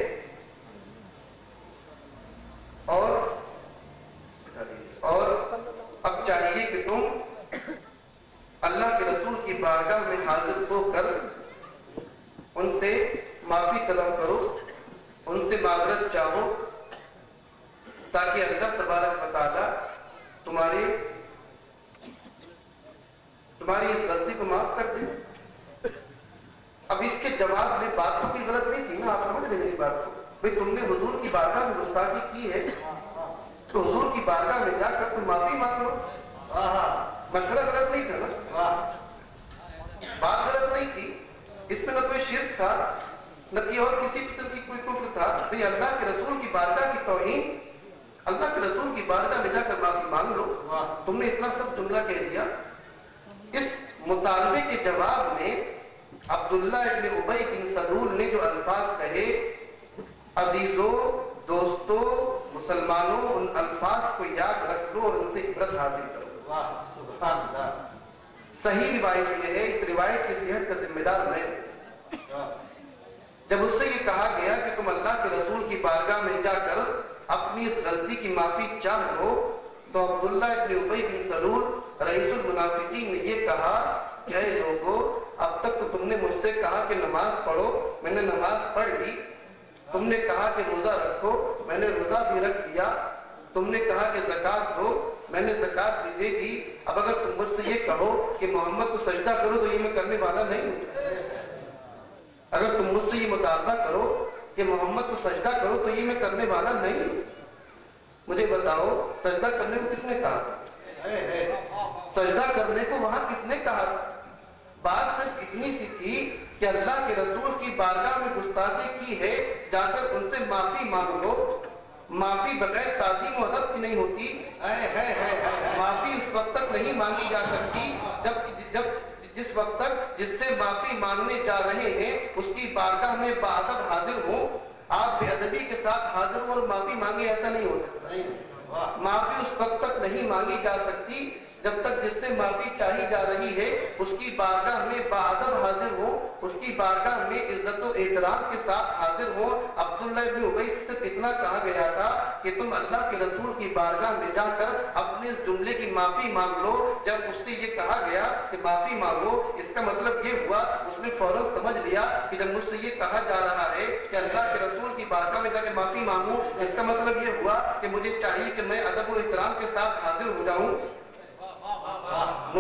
اور اب چاہیے کہ تم اللہ کے رسول کی بارگاہ میں حاضر ہو کر ان سے معافی طلب کرو، ان سے معذرت چاہو، تاکہ اللہ تبارک و تعالیٰ تمہاری اس غلطی کو معاف کر دے. اب اس کے جواب میں بات تو کوئی غلط نہیں تھی نا، آپ سمجھ لیں میری بات کو. بھئی تم نے حضور کی بارگاہ میں گستاخی کی ہے تو حضور کی بارگاہ میں جا کر تم معافی مانگ لو. مشورہ غلط نہیں تھا نا، بات غلط نہیں تھی. اس میں نہ کوئی شرک تھا نہ اور کسی قسم کی کوئی کفر تھا. بھئی اللہ کے رسول کی بارگاہ کی توہین، اللہ کے رسول کی بارگاہ میں جا کر معافی مانگ لو. تم نے اتنا سب جملہ کہہ دیا. اس مطالبے کے جواب میں عبداللہ ابن ابی بن سلول نے جو الفاظ کہے، عزیزو، دوستو، مسلمانوں، ان الفاظ کو یاد رکھ لو اور ان سے عبرت حاصل کرو. سبحان اللہ. صحیح روایت یہ ہے، اس روایت کی صحت کا ذمہ دار میں. جب اس سے یہ کہا گیا کہ تم اللہ کے رسول کی بارگاہ میں جا کر اپنی اس غلطی کی معافی چاہ لو، تو عبداللہ ابن ابی بن سلول رئیس المنافقین نے یہ کہا کہ اے لوگو، اب تک تو تم نے مجھ سے کہا کہ نماز پڑھو، میں نے نماز پڑھ لی. تم نے کہا کہ روزہ رکھو، میں نے روزہ بھی رکھ دیا. تم نے کہا کہ زکوٰۃ دو، میں نے زکوٰۃ بھی دے دی. اب اگر تم مجھ سے یہ کہو کہ محمد کو سجدہ کرو تو یہ میں کرنے والا نہیں ہوں. اگر تم مجھ سے یہ مطالبہ کرو کہ محمد کو سجدہ کرو تو یہ میں کرنے والا نہیں ہوں. مجھے بتاؤ، سجدہ کرنے کو کس نے کہا؟ سجدہ کرنے کو وہاں کس نے کہا؟ بات صرف اتنی سی تھی کہ اللہ کے رسول کی بارگاہ میں گستاخی کی ہے، جا کر ان سے معافی مانگ لو. معافی بغیر تعظیم و ادب کی نہیں ہوتی. معافی اس وقت تک نہیں مانگی جا سکتی جب جس وقت تک جس سے معافی مانگنے جا رہے ہیں اس کی بارگاہ میں باادب حاضر ہوں. آپ بے ادبی کے ساتھ حاضر ہوں اور معافی مانگے، ایسا نہیں ہو سکتا. معافی اس وقت تک نہیں مانگی جا سکتی جب تک جس سے معافی چاہی جا رہی ہے اس کی بارگاہ میں باادب حاضر ہو، اس کی بارگاہ میں عزت و احترام کے ساتھ حاضر ہو. عبداللہ ابن ابی سے صرف اتنا کہا گیا تھا کہ تم اللہ کے رسول کی بارگاہ میں جا کر اپنے اس جملے کی معافی مانگ لو. جب اس سے یہ کہا گیا کہ معافی مانگو، اس کا مطلب یہ ہوا اس نے فوراً سمجھ لیا کہ جب مجھ سے یہ کہا جا رہا ہے کہ اللہ کے رسول کی بارگاہ میں جا کے معافی مانگوں، اس کا مطلب یہ ہوا کہ مجھے چاہیے کہ میں ادب و احترام کے ساتھ حاضر ہو جاؤں.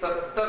70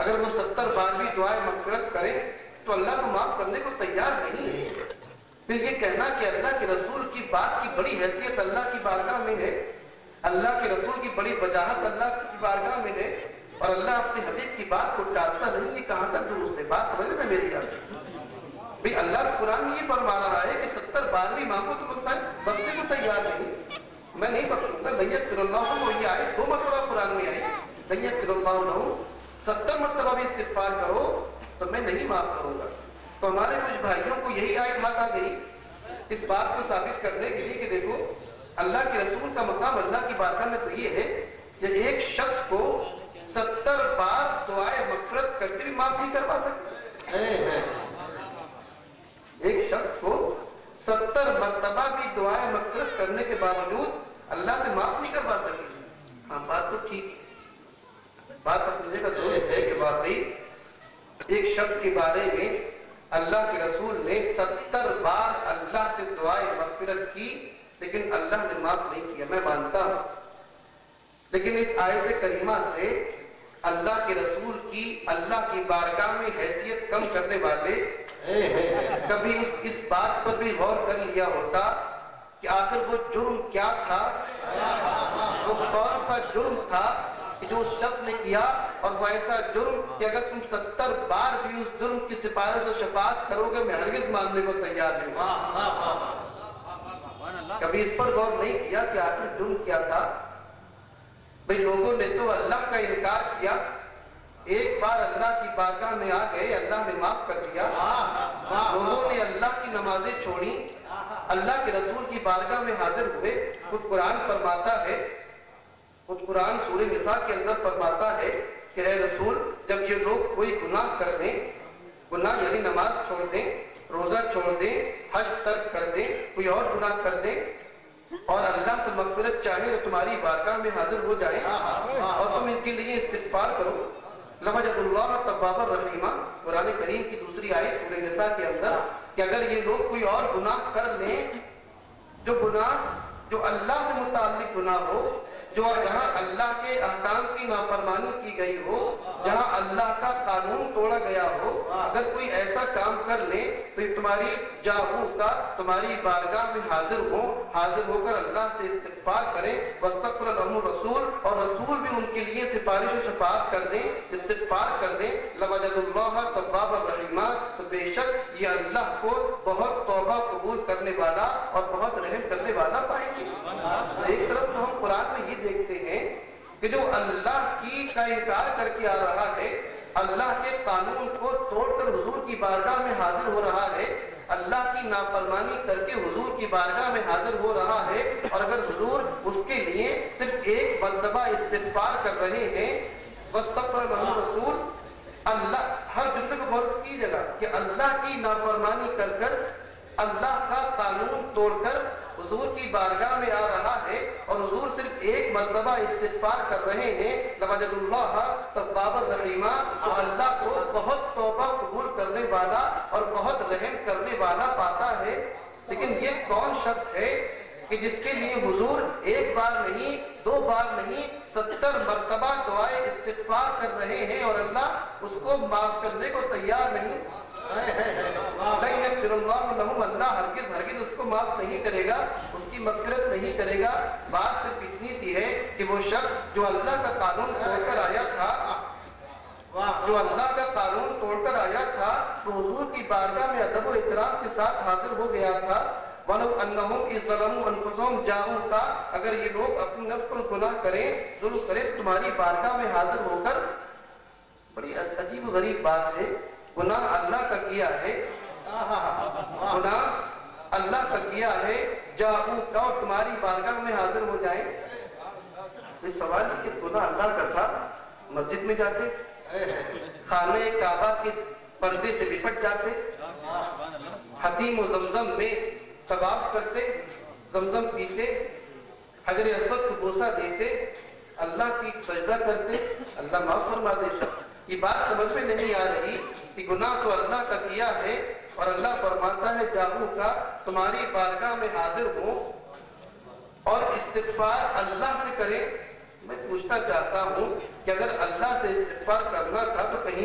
اگر وہ 70 بار بھی دعائے مغفرت کرے تو اللہ کو معاف کرنے کو تیار نہیں ہے۔ پھر یہ کہنا کہ اللہ کے رسول کی بات کی بڑی حیثیت اللہ کی بارگاہ میں ہے، اللہ کے رسول کی بڑی وجاہت اللہ کی بارگاہ میں ہے، اور اللہ اپنے حبیب کی بات کو ٹالتا نہیں، یہ کہاں تک درست ہے؟ بات سمجھ میں میری یاد بھئی اللہ قرآن یہ فرما رہا ہے کہ 70 بار بھی معافو تو بخشنے کو تیار نہیں، میں نہیں بخشوں گا۔ لن یغفر اللہ لہم، یہ آیت 2 مرتبہ قرآن میں آئی، لن یغفر اللہ لہم، 70 مرتبہ بھی استغفار کرو تو میں نہیں معاف کروں گا۔ تو ہمارے کچھ بھائیوں کو یہی آیت ہاتھ آ گئی اس بات کو ثابت کرنے کے لیے کہ دیکھو اللہ کے رسول کا مقام اللہ کی بارگاہ میں تو یہ ہے کہ ایک شخص کو 70 بار دعائے مغفرت کرتے بھی معاف نہیں کروا سکتے۔ ایک شخص کو 70 مرتبہ بھی دعائے مغفرت کرنے کے باوجود اللہ سے معاف نہیں کروا سکتے۔ ہاں بات تو ٹھیک ہے، بات اپنی جگہ درست ہے کہ واقعی ایک شخص کے بارے میں اللہ کے رسول نے 70 بار اللہ سے دعائے مغفرت کی لیکن اللہ نے معاف نہیں کیا، میں مانتا ہوں، لیکن اس آیت کریمہ سے اللہ کے رسول کی اللہ کی بارگاہ میں حیثیت کم کرنے والے کبھی اس بات پر بھی غور کر لیا ہوتا کہ آخر وہ جرم کیا تھا، وہ کون سا جرم تھا کہ جو اس شخص نے کیا، اور وہ ایسا جرم کہ اگر تم 70 بار بھی اس جرم کی سفارش و شفاعت کرو گے میں ہرگز ماننے کو تیار نہیں ہوں۔ کبھی اس پر غور نہیں کیا کہ آخر جرم کیا تھا؟ بھئی لوگوں نے تو اللہ کا انکار کیا، ایک بار اللہ کی بارگاہ میں آ گئے، اللہ نے معاف کر دیا۔ لوگوں نے اللہ کی نمازیں چھوڑی، اللہ کے رسول کی بارگاہ میں حاضر ہوئے۔ خود قرآن فرماتا ہے، خود قرآن سورہ نساء کے اندر فرماتا ہے کہ اے رسول جب یہ لوگ کوئی گناہ کر دیں، گناہ یعنی نماز چھوڑ دیں، روزہ چھوڑ دیں، حج ترک کر دیں، کوئی اور گناہ کر دیں اور اللہ سے مغفرت چاہیں تو تمہاری بارگاہ میں حاضر ہو جائیں اور تم ان کے لیے استغفار کرو، لوجد اللہ توابا رحیما، قرآن کریم کی دوسری آیت سورہ نساء کے اندر، کہ اگر یہ لوگ کوئی اور گناہ کر لیں، جو گناہ جو اللہ سے متعلق گناہ ہو، جو جہاں اللہ کے احکام کی نافرمانی کی گئی ہو، جہاں اللہ کا قانون توڑا گیا ہو، اگر کوئی ایسا کام کر لے تو تمہاری جاہو کا تمہاری بارگاہ میں حاضر ہو کر اللہ سے استغفار کریں، واستغفر لهم الرسول، اور رسول بھی ان کے لیے سفارش و شفاعت کر دیں، استغفار کر دیں، لوجد اللہ توابا رحیما، تو بے شک یہ اللہ کو بہت توبہ قبول کرنے والا اور بہت رحم کرنے والا پائیں گے۔ ایک طرف تو ہم قرآن میں یہ دیکھتے ہیں کہ جو اللہ کی کا انکار کر کے آ رہا ہے، اللہ کے قانون کو توڑ کر حضور کی بارگاہ میں حاضر ہو رہا ہے، اللہ کی نافرمانی کر کے حضور کی بارگاہ میں حاضر ہو رہا ہے، اور اگر حضور اس کے لیے صرف ایک مرتبہ استغفار کر رہے ہیں، واستغفر لهم الرسول، اللہ ہر جملے کو غور سے کیجیے گا کہ اللہ کی نافرمانی کر کر اللہ کا قانون توڑ کر حضور کی بارگاہ میں آ رہا ہے اور حضور صرف ایک مرتبہ استغفار کر رہے ہیں، لوجد اللہ توابا رحیما، تو اللہ کو بہت توبہ قبول کرنے والا اور بہت رحم کرنے والا پاتا ہے۔ لیکن یہ کون شخص ہے کہ جس کے لیے حضور ایک بار نہیں، 2 بار نہیں، 70 مرتبہ دعائے استغفار کر رہے ہیں اور اللہ اس کو معاف کرنے کو تیار نہیں؟ لن یغفر اللہ لہم، اللہ ہرگز اس کو معاف نہیں کرے گا، اس کی مغفرت نہیں کرے گا۔ بات صرف اتنی سی ہے کہ وہ شخص جو اللہ کا قانون توڑ کر آیا تھا، جو اللہ کا قانون توڑ کر آیا تھا، وہ حضور کی بارگاہ میں ادب و احترام کے ساتھ حاضر ہو گیا تھا۔ وَلَوْ أَنَّهُمْ إِذْ ظَلَمُوا أَنفُسَهُمْ جَاءُوكَ، اگر یہ لوگ اپنے نفس پر گناہ کریں، ظلم کریں، تمہاری بارگاہ میں حاضر ہو کر، بڑی عجیب و غریب بات ہے، گناہ اللہ کا کیا ہے، گناہ اللہ کا کیا ہے، جاءوك، اور تمہاری بارگاہ میں حاضر ہو جائیں۔ اس سوال ہے کہ گناہ اللہ کا تھا، مسجد میں جاتے، خانہ کعبہ کے پردے سے لپٹ جاتے، حتیم و زمزم میں طواف کرتے، زمزم پیتے، حجر اسود کو بوسہ دیتے، اللہ کی سجدہ کرتے، اللہ معاف فرما دیتا۔ یہ بات سمجھ میں نہیں آ رہی کہ گناہ تو اللہ کا کیا ہے اور اللہ فرماتا ہے جاؤ کا تمہاری بارگاہ میں حاضر ہوں اور استغفار اللہ سے کریں۔ میں پوچھنا چاہتا ہوں کہ اگر اللہ سے استغفار کرنا تھا تو کہیں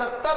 70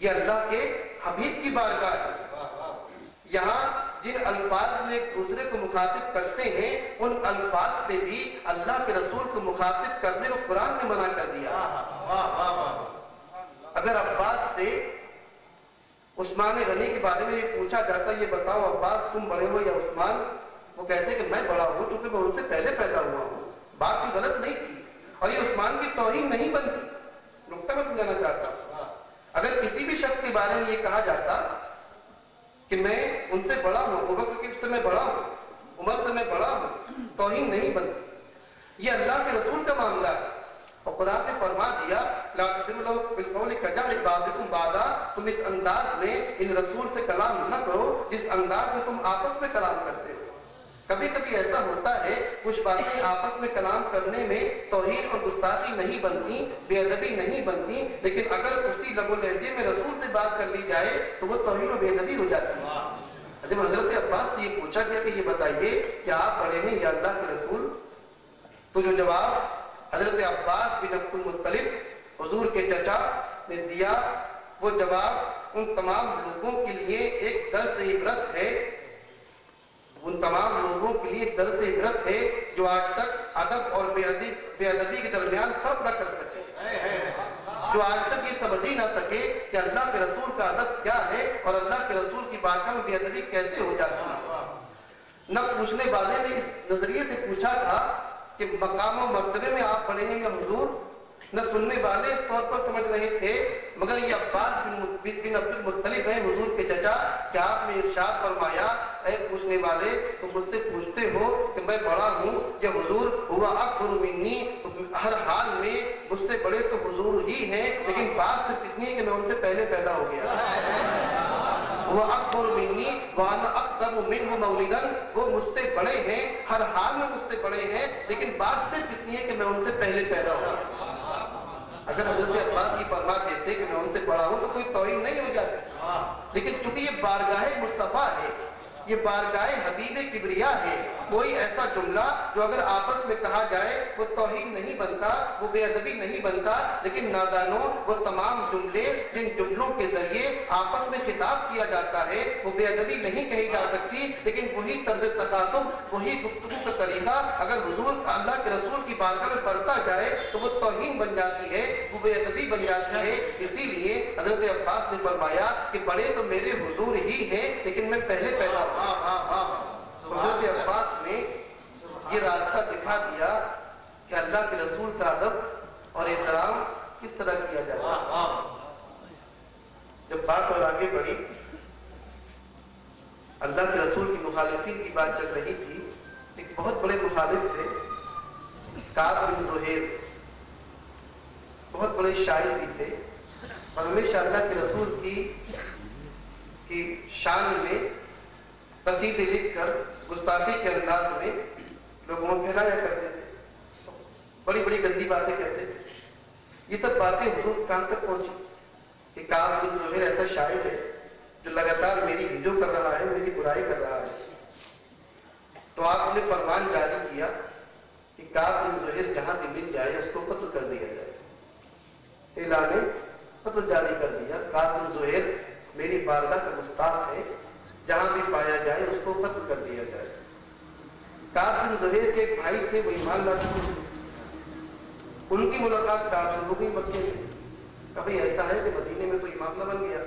یہ اللہ کے حبیب کی بارگاہ ہے۔ یہاں جن الفاظ میں ایک دوسرے کو مخاطب کرتے ہیں ان الفاظ سے بھی اللہ کے رسول کو مخاطب کرنے کو قرآن نے منع کر دیا۔ اگر عباس سے عثمان غنی کے بارے میں یہ پوچھا جاتا یہ بتاؤ عباس تم بڑے ہو یا عثمان، وہ کہتے کہ میں بڑا ہوں چونکہ میں ان سے پہلے پیدا ہوا ہوں، بات بھی غلط نہیں کی اور یہ عثمان کی توہین نہیں بنتی۔ نقطہ میں سمجھانا چاہتا ہوں، اگر کسی بھی شخص کے بارے میں یہ کہا جاتا کہ میں ان سے بڑا ہوں، ابو بکر سے میں بڑا ہوں، عمر سے میں بڑا ہوں، توہین نہیں بنتی۔ یہ اللہ کے رسول کا معاملہ ہے اور قرآن نے فرما دیا لا تجلوا بالقول كجهل بعضكم بعضا، تم اس انداز میں ان رسول سے کلام نہ کرو جس انداز میں تم آپس میں کلام کرتے ہو۔ کبھی کبھی ایسا ہوتا ہے کچھ باتیں آپس میں کلام کرنے میں توہین اور گستاخی نہیں بنتی، بے ادبی نہیں بنتی، لیکن اگر اسی لب و لہجے میں رسول سے بات کر لی جائے تو وہ توہین و بے ادبی ہو جاتی ہے۔ جب حضرت عباس سے یہ پوچھا گیا کہ یہ بتائیے کہ آپ بڑے ہیں یا اللہ کے رسول، تو جو جواب حضرت عباس بن عبد المطلب حضور کے چچا نے دیا وہ جواب ان تمام لوگوں کے لیے ایک درس عبرت ہے، ان تمام لوگوں کے لیے ایک درس عبرت ہے جو آج تک ادب اور بے ادبی کے درمیان فرق نہ کر سکے، جو آج تک یہ سمجھ ہی نہ سکے کہ اللہ کے رسول کا ادب کیا ہے اور اللہ کے رسول کی بارگاہ میں بے ادبی کیسے ہو جاتی ہے۔ نہ پوچھنے والے نے اس نظریے سے پوچھا تھا کہ مقام و مرتبے میں آپ پڑھے ہیں یا حضور، نہ سننے والے اس طور پر سمجھ رہے تھے، مگر یہ عباس بن عبد المطلب ہیں حضور کے چچا کہ آپ نے ارشاد فرمایا اے پوچھنے والے تم مجھ سے پوچھتے ہو کہ میں بڑا ہوں یا حضور، ہوا اکبر منی، ہر حال میں مجھ سے بڑے تو حضور ہی ہیں لیکن بات صرف اتنی ہے کہ میں ان سے پہلے پیدا ہو گیا۔ وہ اکبر منی وانا اقدم منہ مولدا، وہ مجھ سے بڑے ہیں، ہر حال میں مجھ سے بڑے ہیں، لیکن بات صرف اتنی ہے کہ میں ان سے پہلے پیدا ہو گیا۔ اگر حضرت عباس یہ فرما دیتے کہ میں ان سے بڑا ہوں تو کوئی توہین نہیں ہو جاتی، لیکن چونکہ یہ بارگاہ مصطفیٰ ہے، یہ بارگاہ حبیب کبریا ہے، کوئی ایسا جملہ جو اگر آپس میں کہا جائے وہ توہین نہیں بنتا، وہ بے ادبی نہیں بنتا، لیکن نادانوں وہ تمام جملے جن جملوں کے ذریعے آپس میں خطاب کیا جاتا ہے وہ بے ادبی نہیں کہی جا سکتی، لیکن وہی طرز تخاطب، وہی گفتگو کا طریقہ اگر حضور اللہ کے رسول کی بارگاہ میں پڑھتا جائے تو وہ توہین بن جاتی ہے، وہ بے ادبی بن جاتی ہے۔ اسی لیے حضرت عباس نے فرمایا کہ بڑے تو میرے حضور ہی ہیں لیکن میں پہلے پیدا ہوں۔ حضرت عباس نے یہ راستہ دکھا دیا کہ اللہ کے رسول کا ادب اور احترام کس طرح کیا جاتا ہے۔ جب بات اور آگے بڑھی، اللہ کے رسول کی مخالفین کی بات چل رہی تھی، ایک بہت بڑے مخالف تھے کعب بن زہیر، بہت بڑے شاعر بھی تھے اور ہمیشہ اللہ کے رسول کی شان میں قصیدے لکھ کر گستاخی کے انداز میں لوگوں کو پھیلایا کرتے تھے، بڑی بڑی گندی باتیں کہتے تھے۔ یہ سب باتیں حضور کان تک پہنچی کہ کعب بن زہیر ایسا شاعر ہے جو لگاتار میری ہجو کر رہا ہے، میری برائی کر رہا ہے۔ تو آپ نے فرمان جاری کیا کہ کعب بن زہیر جہاں بھی مل جائے اس کو قتل کر دیا جائے۔ اعلان قتل جاری کر دیا، کعب بن زہیر میری بارگاہ کا گستاخ ہے، جہاں بھی پایا جائے اس کو قتل کر دیا جائے۔ کعب بن زہیر کے ایک بھائی تھے وہ ایمان لا چکے، ان کی ملاقات کعب سے ہو گئی مکے میں۔ کبھی ایسا ہے کہ مدینے میں تو امام نہ بن گیا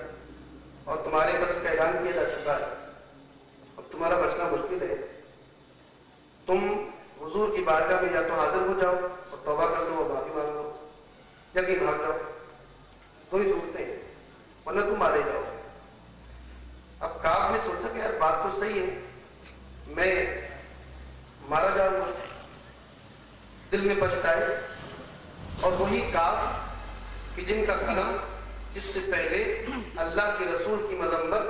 اور تمہارے قتل کا اعلان کیا جا چکا ہے، اب تمہارا بچنا مشکل ہے، تم حضور کی بارگاہ میں یا تو حاضر ہو جاؤ اور توبہ کر دو اور معافی مانگ لو، یا کہ بھاگ جاؤ، کوئی صورتیں ہیں، ورنہ تم مارے جاؤ۔ اب کعب نے سوچا کہ یار بات تو صحیح ہے، میں مارا جاؤں گا، دل میں پچھتائے، اور وہی کعب کہ جن کا قلم اس سے پہلے اللہ کے رسول کی مذمت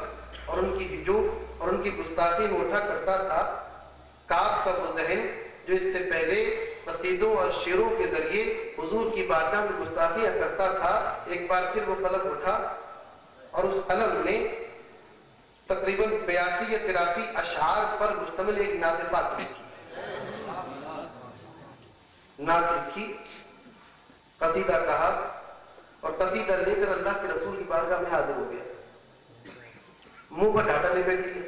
اور ان کی ہجو اور ان کی گستاخی میں اٹھا کرتا تھا، کعب کا وہ ذہن جو اس سے پہلے قصیدوں اور شعروں کے ذریعے حضور کی بارگاہ میں گستاخیاں کرتا تھا، ایک بار پھر وہ قلم اٹھا اور اس قلم نے تقریباً 82 یا 83 اشعار پر مشتمل ایک نعت پاک لکھی، نعت لکھی، قصیدہ کہا اور قصیدہ لے کر اللہ کے رسول کی بارگاہ میں حاضر ہو گیا، منہ پر ڈاٹا لے بیٹھ لیا،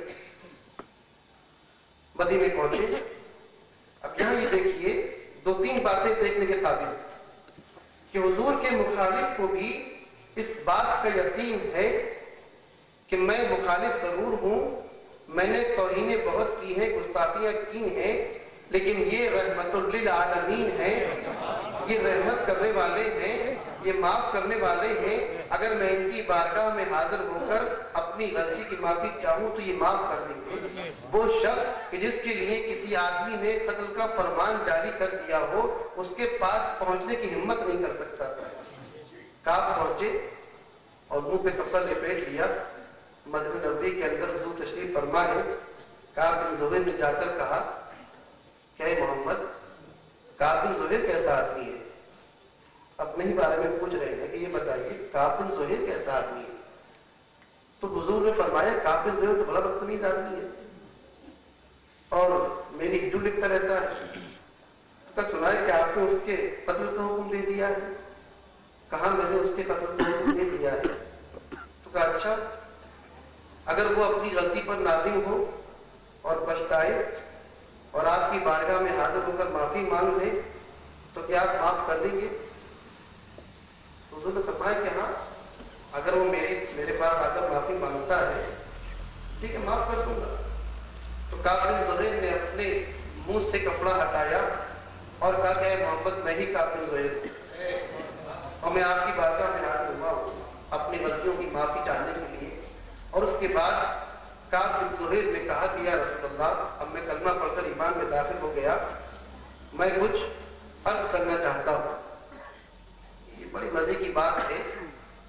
مدینے پہنچے۔ اب یہاں یہ دیکھیے دو تین باتیں دیکھنے کے قابل کہ حضور کے مخالف کو بھی اس بات کا یقین ہے کہ میں مخالف ضرور ہوں، میں نے توہینیں بہت کی ہیں، گستاخیاں کی ہیں، لیکن یہ رحمت للعالمین ہیں، یہ رحمت کرنے والے ہیں، یہ معاف کرنے والے ہیں، اگر میں ان کی بارگاہ میں حاضر ہو کر اپنی غلطی کی معافی چاہوں تو یہ معاف کر دیں گے۔ وہ شخص کہ جس کے لیے کسی آدمی نے قتل کا فرمان جاری کر دیا ہو، اس کے پاس پہنچنے کی ہمت نہیں کر سکتا تھا۔ کعب پہنچے اور منہ پہ کپڑا لپیٹ لیا، مسجد نبوی کے اندر حضور تشریف فرما ہے۔ کعب بن زہیر نے جا کر کہا کہ اے محمد، کعب بن زہیر کیسا آدمی ہے؟ اپنے ہی بارے میں پوچھ رہے ہیں کہ یہ بتائیے کعب بن زہیر کیسا آدمی ہے؟ تو حضور نے فرمایا کعب بن زہیر تو بڑا بدتمیز آدمی ہے اور میری ہجو لکھتا رہتا ہے۔ تو سنا ہے کہ آپ نے اس کے قتل کا حکم دے دیا ہے؟ کہا میں نے اس کے قتل کا حکم دے دیا ہے۔ تو کہا اچھا، اگر وہ اپنی غلطی پر نادم ہو اور پچھتائے اور آپ کی بارگاہ میں حاضر ہو کر معافی مانگ لے تو کیا آپ معاف کر دیں گے؟ حضور نے فرمایا کہ ہاں، اگر وہ میرے پاس آ کر معافی مانگتا ہے ٹھیک ہے، معاف کر دوں گا۔ تو کعب بن زہیر نے اپنے منہ سے کپڑا ہٹایا اور کہا کہ اے محمد، میں ہی کعب بن زہیر ہوں اور میں آپ کی بارگاہ میں حاضر ہوا ہوں اپنی غلطیوں کی معافی چاہنے کے لیے۔ اور اس کے بعد کعب بن زہیر نے کہا کہ یا رسول اللہ، اب میں کلمہ پڑھ کر ایمان میں داخل ہو گیا، میں کچھ عرض کرنا چاہتا ہوں۔ یہ بڑی مزے کی بات ہے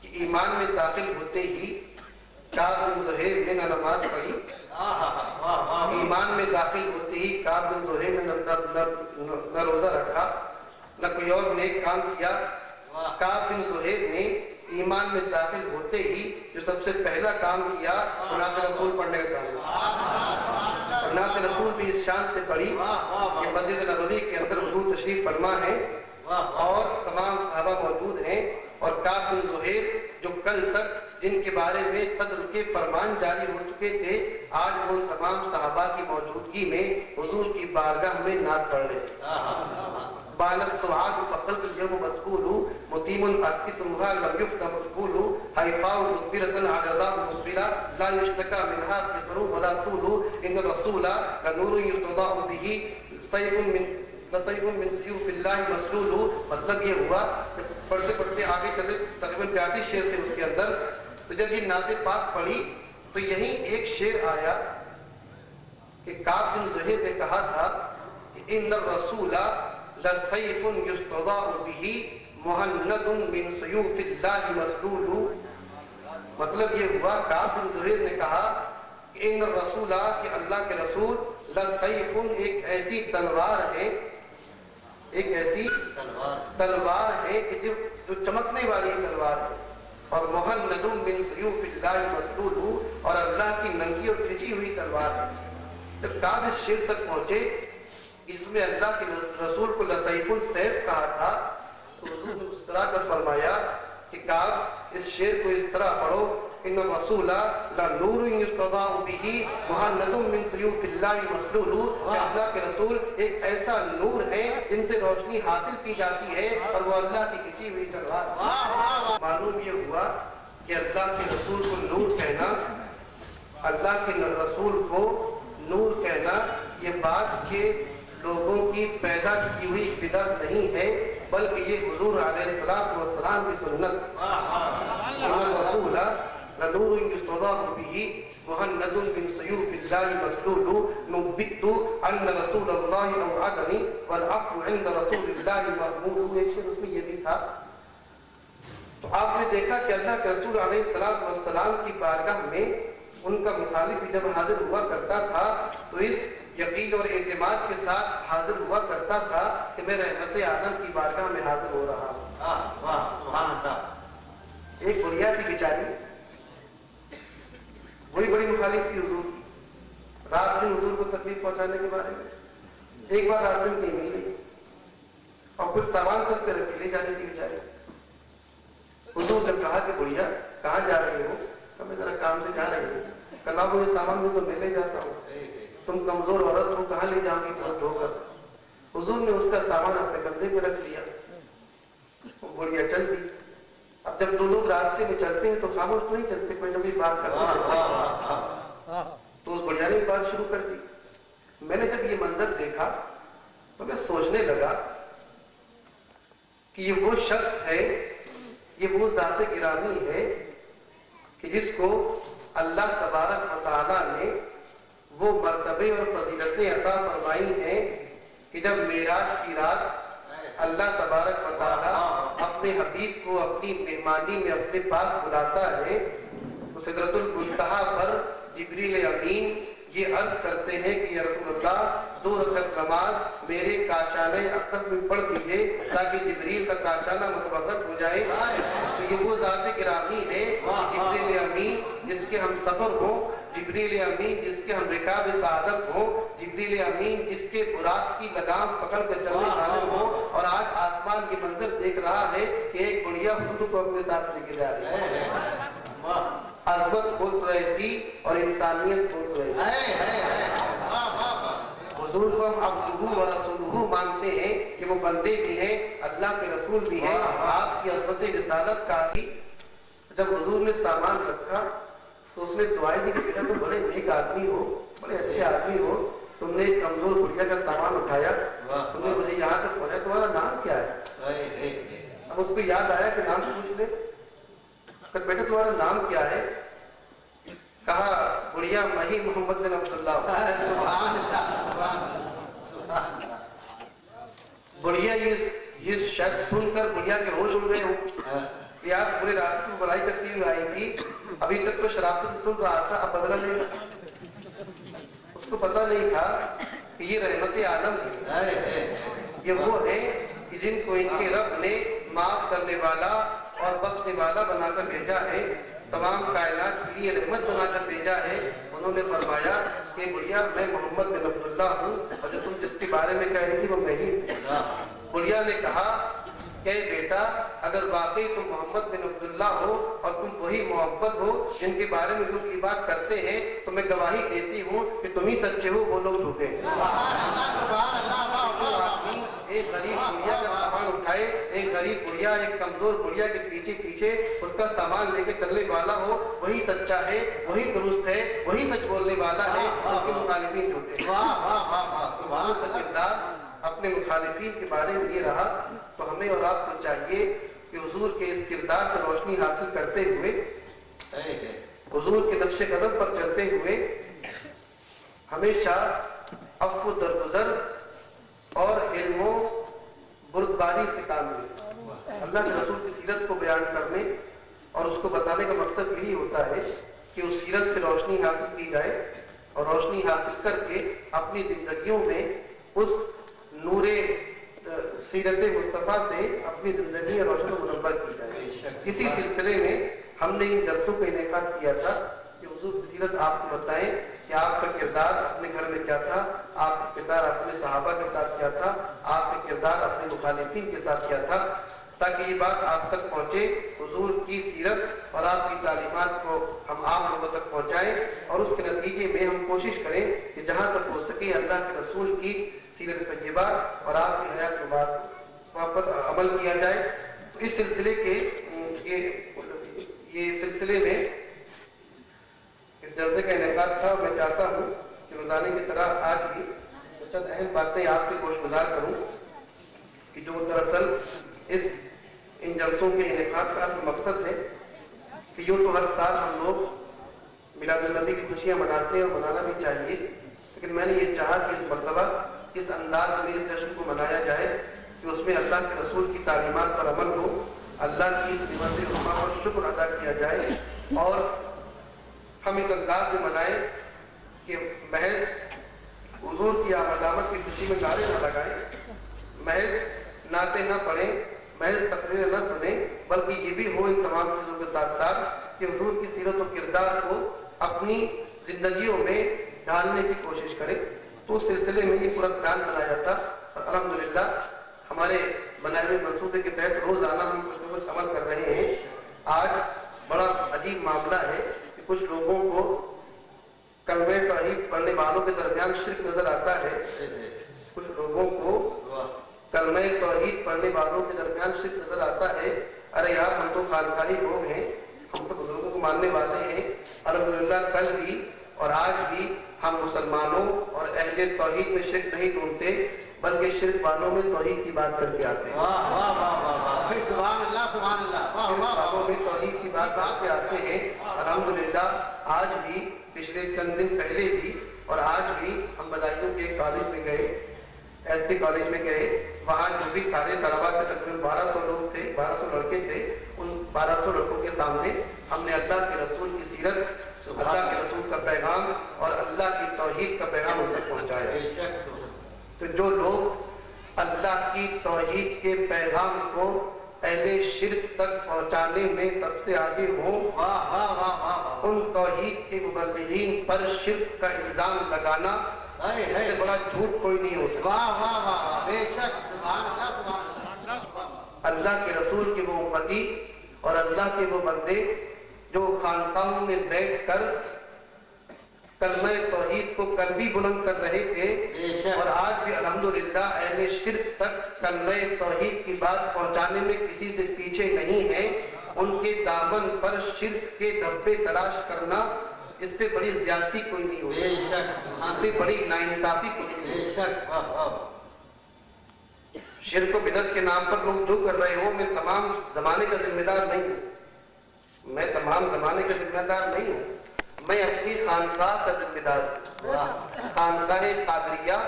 کہ ایمان میں داخل ہوتے ہی کعب بن زہیر نے نہ نماز پڑھی، ایمان میں داخل ہوتے ہی کعب بن زہیر نے نہ روزہ رکھا، نہ کوئی اور نیک کام کیا۔ کعب بن زہیر نے ایمان میں داخل ہوتے ہی جو سب سے پہلا کام کیا وہ نعت رسول پڑھنے کا کام کیا۔ اور نعت رسول بھی اس شان سے پڑھی کہ مسجد نبوی کے اندر حضور تشریف فرما ہے اور تمام صحابہ موجود ہیں، اور کعب بن زہیر جو کل تک جن کے بارے میں قتل کے فرمان جاری ہو چکے تھے، آج وہ تمام صحابہ کی موجودگی میں حضور کی بارگاہ میں نعت پڑھ رہے۔ بان السعاد فقلت اليوم مذکور متیم اسقطها لم يفت مذکور حیفاء مدبرة عجزاء مقبلة لا يشتكى منها قصر ولا طول ان الرسول لنور يستضاء به سیف من سیوف اللہ مسلول۔ مطلب یہ ہوا کہ پڑھتے پڑھتے آگے چلے، تقریباً 82 شعر تھے اس کے اندر، تو جب یہ نعت پاک پڑھی تو یہی ایک شعر آیا کہ کعب بن زہیر نے کہا تھا کہ ان الرسول لسیف یستضاء به مہند من سیوف اللہ مسلول۔ مطلب یہ ہوا کعب بن زہیر نے کہا کہ ان الرسول، کہ اللہ کے رسول، لسیف ایک ایسی تلوار ہے، ایک ایسی تلوار ہے کہ جو چمکنے والی تلوار ہے، اور مہند من سیوف اللہ مسلول، اور اللہ کی ننگی اور کھچی ہوئی تلوار ہے۔ جب کعب اس شعر تک پہنچے اس میں اللہ کے رسول کو لسیف السیف کہا تھا، تو حضور نے مسکرا کر فرمایا کہ کعب اس شعر کو اس طرح پڑھو، ان الرسول لنور یستضاء به مہند من سیوف اللہ مسلول، کہ اللہ کے رسول ایک ایسا نور ہے جن سے روشنی حاصل کی جاتی ہے اور وہ اللہ کی کھچی ہوئی تلوار ہے۔ معلوم یہ ہوا کہ اللہ کے رسول کو نور کہنا، اللہ کے رسول کو نور کہنا، یہ بات کہ لوگوں کی پیدا کی ہوئی بدعت نہیں ہے، بلکہ یہ حضور علیہ السلام کی سنت۔ رسول لنور یستضاء به مہند من سیوف اللہ مسلول نبئت ان رسول اللہ اوعدنی والعفو عند رسول اللہ محمود۔ ایک شعر اس میں یہ بھی تھا۔ تو آپ نے دیکھا کہ اللہ کے رسول علیہ السلام کی بارگاہ میں ان کا مخالف جب حاضر ہوا کرتا تھا تو اس یقین اور اعتماد کے ساتھ حاضر ہوا کرتا تھا کہ میں رحمت اعظم کی بارگاہ میں حاضر ہو رہا ہوں۔ ایک بڑھیا تھی بیچاری، وہی بڑی مخالف تھی حضور کی، رات دن حضور کو تکلیف پہنچانے کے بارے میں۔ ایک بار راستے میں ملی اور پھر سامان سب سے رکھ کے لے جانے کی بیچاری۔ کہا کہ بڑھیا کہاں جا رہی ہو؟ میں ذرا کام سے جا رہی ہوں. کہا مجھے سامان میں تو میں لے جاتا ہوں, تم کمزور عورت ہو, کہاں لے جاؤں گی بہت دھو کر. حضور نے اس کا سامان اپنے کندھے پہ رکھ دیا, وہ بڑھیا چل دی. اب جب دو لوگ راستے میں چلتے ہیں تو خاموش تو نہیں چلتے, کوئی نہ کوئی بات کرتے ہیں. تو اس بڑھیا نے بات شروع کر دی. میں نے جب یہ منظر دیکھا تو میں سوچنے لگا کہ یہ وہ شخص ہے, یہ وہ ذات گرامی ہے کہ جس کو اللہ تبارک و تعالیٰ نے وہ مرتبے اور فضیلتیں عطا فرمائی ہیں کہ جب معراج کی رات اللہ تبارک و تعالیٰ اپنے حبیب کو اپنی مہمانی میں اپنے پاس بلاتا ہے تو سدرۃ المنتہا پر جبریل امین یہ عرض کرتے ہیں کہ یا رسول اللہ 2 رکعت نماز میرے کاشانہ اقدس میں پڑھ دیجئے تاکہ جبریل کا کاشانہ متبرک ہو جائے. تو یہ وہ ذات گرامی ہے جبریل امین جس کے ہم سفر ہوں, جبریل امین جس کے ہم رکاب سعادت ہوں, جبریل امین جس کے براق کی لگام پکڑ کر چلنے والے ہوں. اور آج آسمان یہ منظر دیکھ رہا ہے کہ ایک بڑھیا حضور کو اپنے ساتھ لے کے جا رہی ہے. عظمت ہو تو ایسی اور انسانیت ہو تو ایسی. حضور کو ہم عبدہ و رسولہ مانتے ہیں کہ وہ بندے بھی ہیں, اللہ کے رسول بھی ہیں. آپ کی عظمت رسالت کا بھی جب حضور نے سامان رکھا تو اس نے دعائیں دی کہ بیٹا تم بڑے نیک آدمی ہو, بڑے اچھے آدمی ہو, تم نے ایک کمزور بڑھیا کا سامان اٹھایا, تم نے مجھے یہاں تک پہنچایا, تمہارا نام کیا ہے؟ اب اس کو یاد آیا کہ نام پوچھ لے. کہ بیٹا تمہارا نام کیا ہے؟ کہا بڑھیا مہی محمد بن عبداللہ. بڑھیا یہ شخص سن کر بڑھیا کے ہوش اڑ گئے ہوں کہ یار پورے راستے میں بڑائی کرتی ہوئی آئی تھی, ابھی تک تو شرافت سے سن رہا تھا, اب بدلا لے گا. اس کو پتہ نہیں تھا کہ یہ رحمت عالم ہے, یہ وہ ہے کہ جن کو ان کے رب نے معاف کرنے والا اور بخشنے والا بنا کر بھیجا ہے, تمام کائنات کے لیے رحمت بنا کر بھیجا ہے. انہوں نے فرمایا کہ بڑھیا میں محمد بن عبداللہ ہوں, اور جو تم جس کے بارے میں کہہ رہی تھی وہ میں ہی. بڑھیا نے کہا کہ بیٹا اگر واقعی تم محمد بن عبداللہ ہو اور تم وہی محمد ہو جن کے بارے میں لوگ کی بات کرتے ہیں تو میں گواہی دیتی ہوں کہ تم ہی سچے ہو, وہ لوگ جھوٹے. ایک غریب بڑھیا کا سامان اٹھائے, ایک غریب بڑھیا ایک کمزور بڑھیا کے پیچھے پیچھے اس کا سامان لے کے چلنے والا ہو, وہی سچا ہے, وہی درست ہے, وہی سچ بولنے والا ہے, اس کے مخالفین جھوٹے. سبحان کا کردار اپنے مخالفین کے بارے میں یہ رہا. تو ہمیں اور آپ کو چاہیے کہ حضور کے اس کردار سے روشنی حاصل کرتے ہوئے, حضور کے نقش قدم پر چلتے ہوئے ہمیشہ عفو درگزر اور علم و بردباری سے کام لیں. اللہ کے رسول کی سیرت کو بیان کرنے اور اس کو بتانے کا مقصد یہی ہوتا ہے کہ اس سیرت سے روشنی حاصل کی جائے, اور روشنی حاصل کر کے اپنی زندگیوں میں اس نور سیرت مصطفیٰ سے اپنی زندگی روشن و منور کی جائے. اسی سلسلے میں ہم نے ان جلسوں کا انعقاد کیا تھا کہ حضور کی سیرت آپ کو بتائیں کہ آپ کا کردار اپنے گھر میں کیا تھا, آپ کا کردار اپنے صحابہ کے ساتھ کیا تھا, آپ کا کردار اپنے مخالفین کے ساتھ کیا تھا, تاکہ یہ بات آپ تک پہنچے. حضور کی سیرت اور آپ کی تعلیمات کو ہم عام لوگوں تک پہنچائیں, اور اس کے نتیجے میں ہم کوشش کریں کہ جہاں تک ہو سکے اللہ کے رسول کی سیرت طیبہ اور آپ کی حیات کے بعد وہاں پر عمل کیا جائے. تو اس سلسلے کے یہ سلسلے میں جلسے کا انعقاد تھا. میں چاہتا ہوں کہ روزانے کی طرح آج بھی چند اہم باتیں آپ کے گوش گزار کروں کہ جو دراصل ان جلسوں کے انعقاد کا اصل مقصد ہے کہ یوں تو ہر سال ہم لوگ میلاد النبی کی خوشیاں مناتے ہیں اور منانا بھی چاہیے, لیکن میں نے یہ چاہا کہ اس مرتبہ اس انداز میں اس جشن کو منایا جائے کہ اس میں اللہ کے رسول کی تعلیمات پر عمل ہو, اللہ کی اس نعمت عظمیٰ پر شکر ادا کیا جائے, اور ہم اس انداز میں منائیں کہ محض حضور کی آمد کی خوشی میں نعرے نہ لگائیں, محض نعتیں نہ پڑھیں, محض تقریر نہ سنیں, بلکہ یہ بھی ہو ان تمام چیزوں کے ساتھ ساتھ کہ حضور کی سیرت و کردار کو اپنی زندگیوں میں ڈھالنے کی کوشش کریں. تو اس سلسلے میں یہ پورا پلان بنایا تھا, اور الحمدللہ ہمارے بنائے ہوئے منصوبے کے تحت روزانہ ہم کچھ نہ کچھ عمل کر رہے ہیں. آج عجیب معاملہ ہے کہ کچھ لوگوں کو کلمہ توحید پڑھنے والوں کے درمیان شرک نظر آتا ہے. کچھ لوگوں کو کلمہ توحید پڑھنے والوں کے درمیان شرک نظر آتا ہے. ارے یار ہم تو خانقاہی لوگ ہیں, ہم تو بزرگوں کو ماننے والے ہیں. الحمدللہ کل بھی اور آج بھی ہم مسلمانوں اور اہل توحید میں شرک نہیں ڈھونڈتے, بلکہ شرک والوں میں توحید کی بات کر کے آتے ہیں. سبحان اللہ سبحان اللہ. والوں میں توحید کی بات کر کے آتے ہیں. الحمدللہ آج بھی, پچھلے چند دن پہلے بھی اور آج بھی ہم بدایوں کے ایک کالج میں گئے, ایس کالج میں گئے. وہاں جو بھی سارے طلباء کے تقریباً 1200 لوگ تھے, 1200 لڑکے تھے. ان 1200 لڑکوں کے سامنے ہم نے اللہ کے رسول کی سیرت, اللہ کے رسول کا پیغام اور اللہ کی توحید کا پیغام ان تک پہنچایا. تو جو لوگ اللہ کی توحید کے پیغام کو اہل شرک تک پہنچانے میں سب سے آگے ہوں, ان توحید کے مبلغین پر شرک کا الزام لگانا اس سے بڑا جھوٹ کوئی نہیں ہو سکتا. اللہ کے رسول کے وہ امتی اور اللہ کے وہ بندے جو خانقاہوں میں بیٹھ کر کلمہ توحید کو قلبی بلند کر رہے تھے, اور آج بھی الحمدللہ اہل شرک تک کلمہ توحید کی بات پہنچانے میں کسی سے پیچھے نہیں ہیں. ان کے دامن پر شرک کے دھبے تلاش کرنا اس سے بڑی زیادتی کوئی نہیں ہوئی, اس سے بڑی ناانصافی کوئی نہیں. شرک و بدعت کے نام پر لوگ جو کر رہے ہوں, میں تمام زمانے کا ذمہ دار نہیں ہوں, میں تمام زمانے کا ذمہ دار نہیں ہوں. میں اپنی خانقاہ کا ذمہ دار ہوں. خانقاہ قادریہ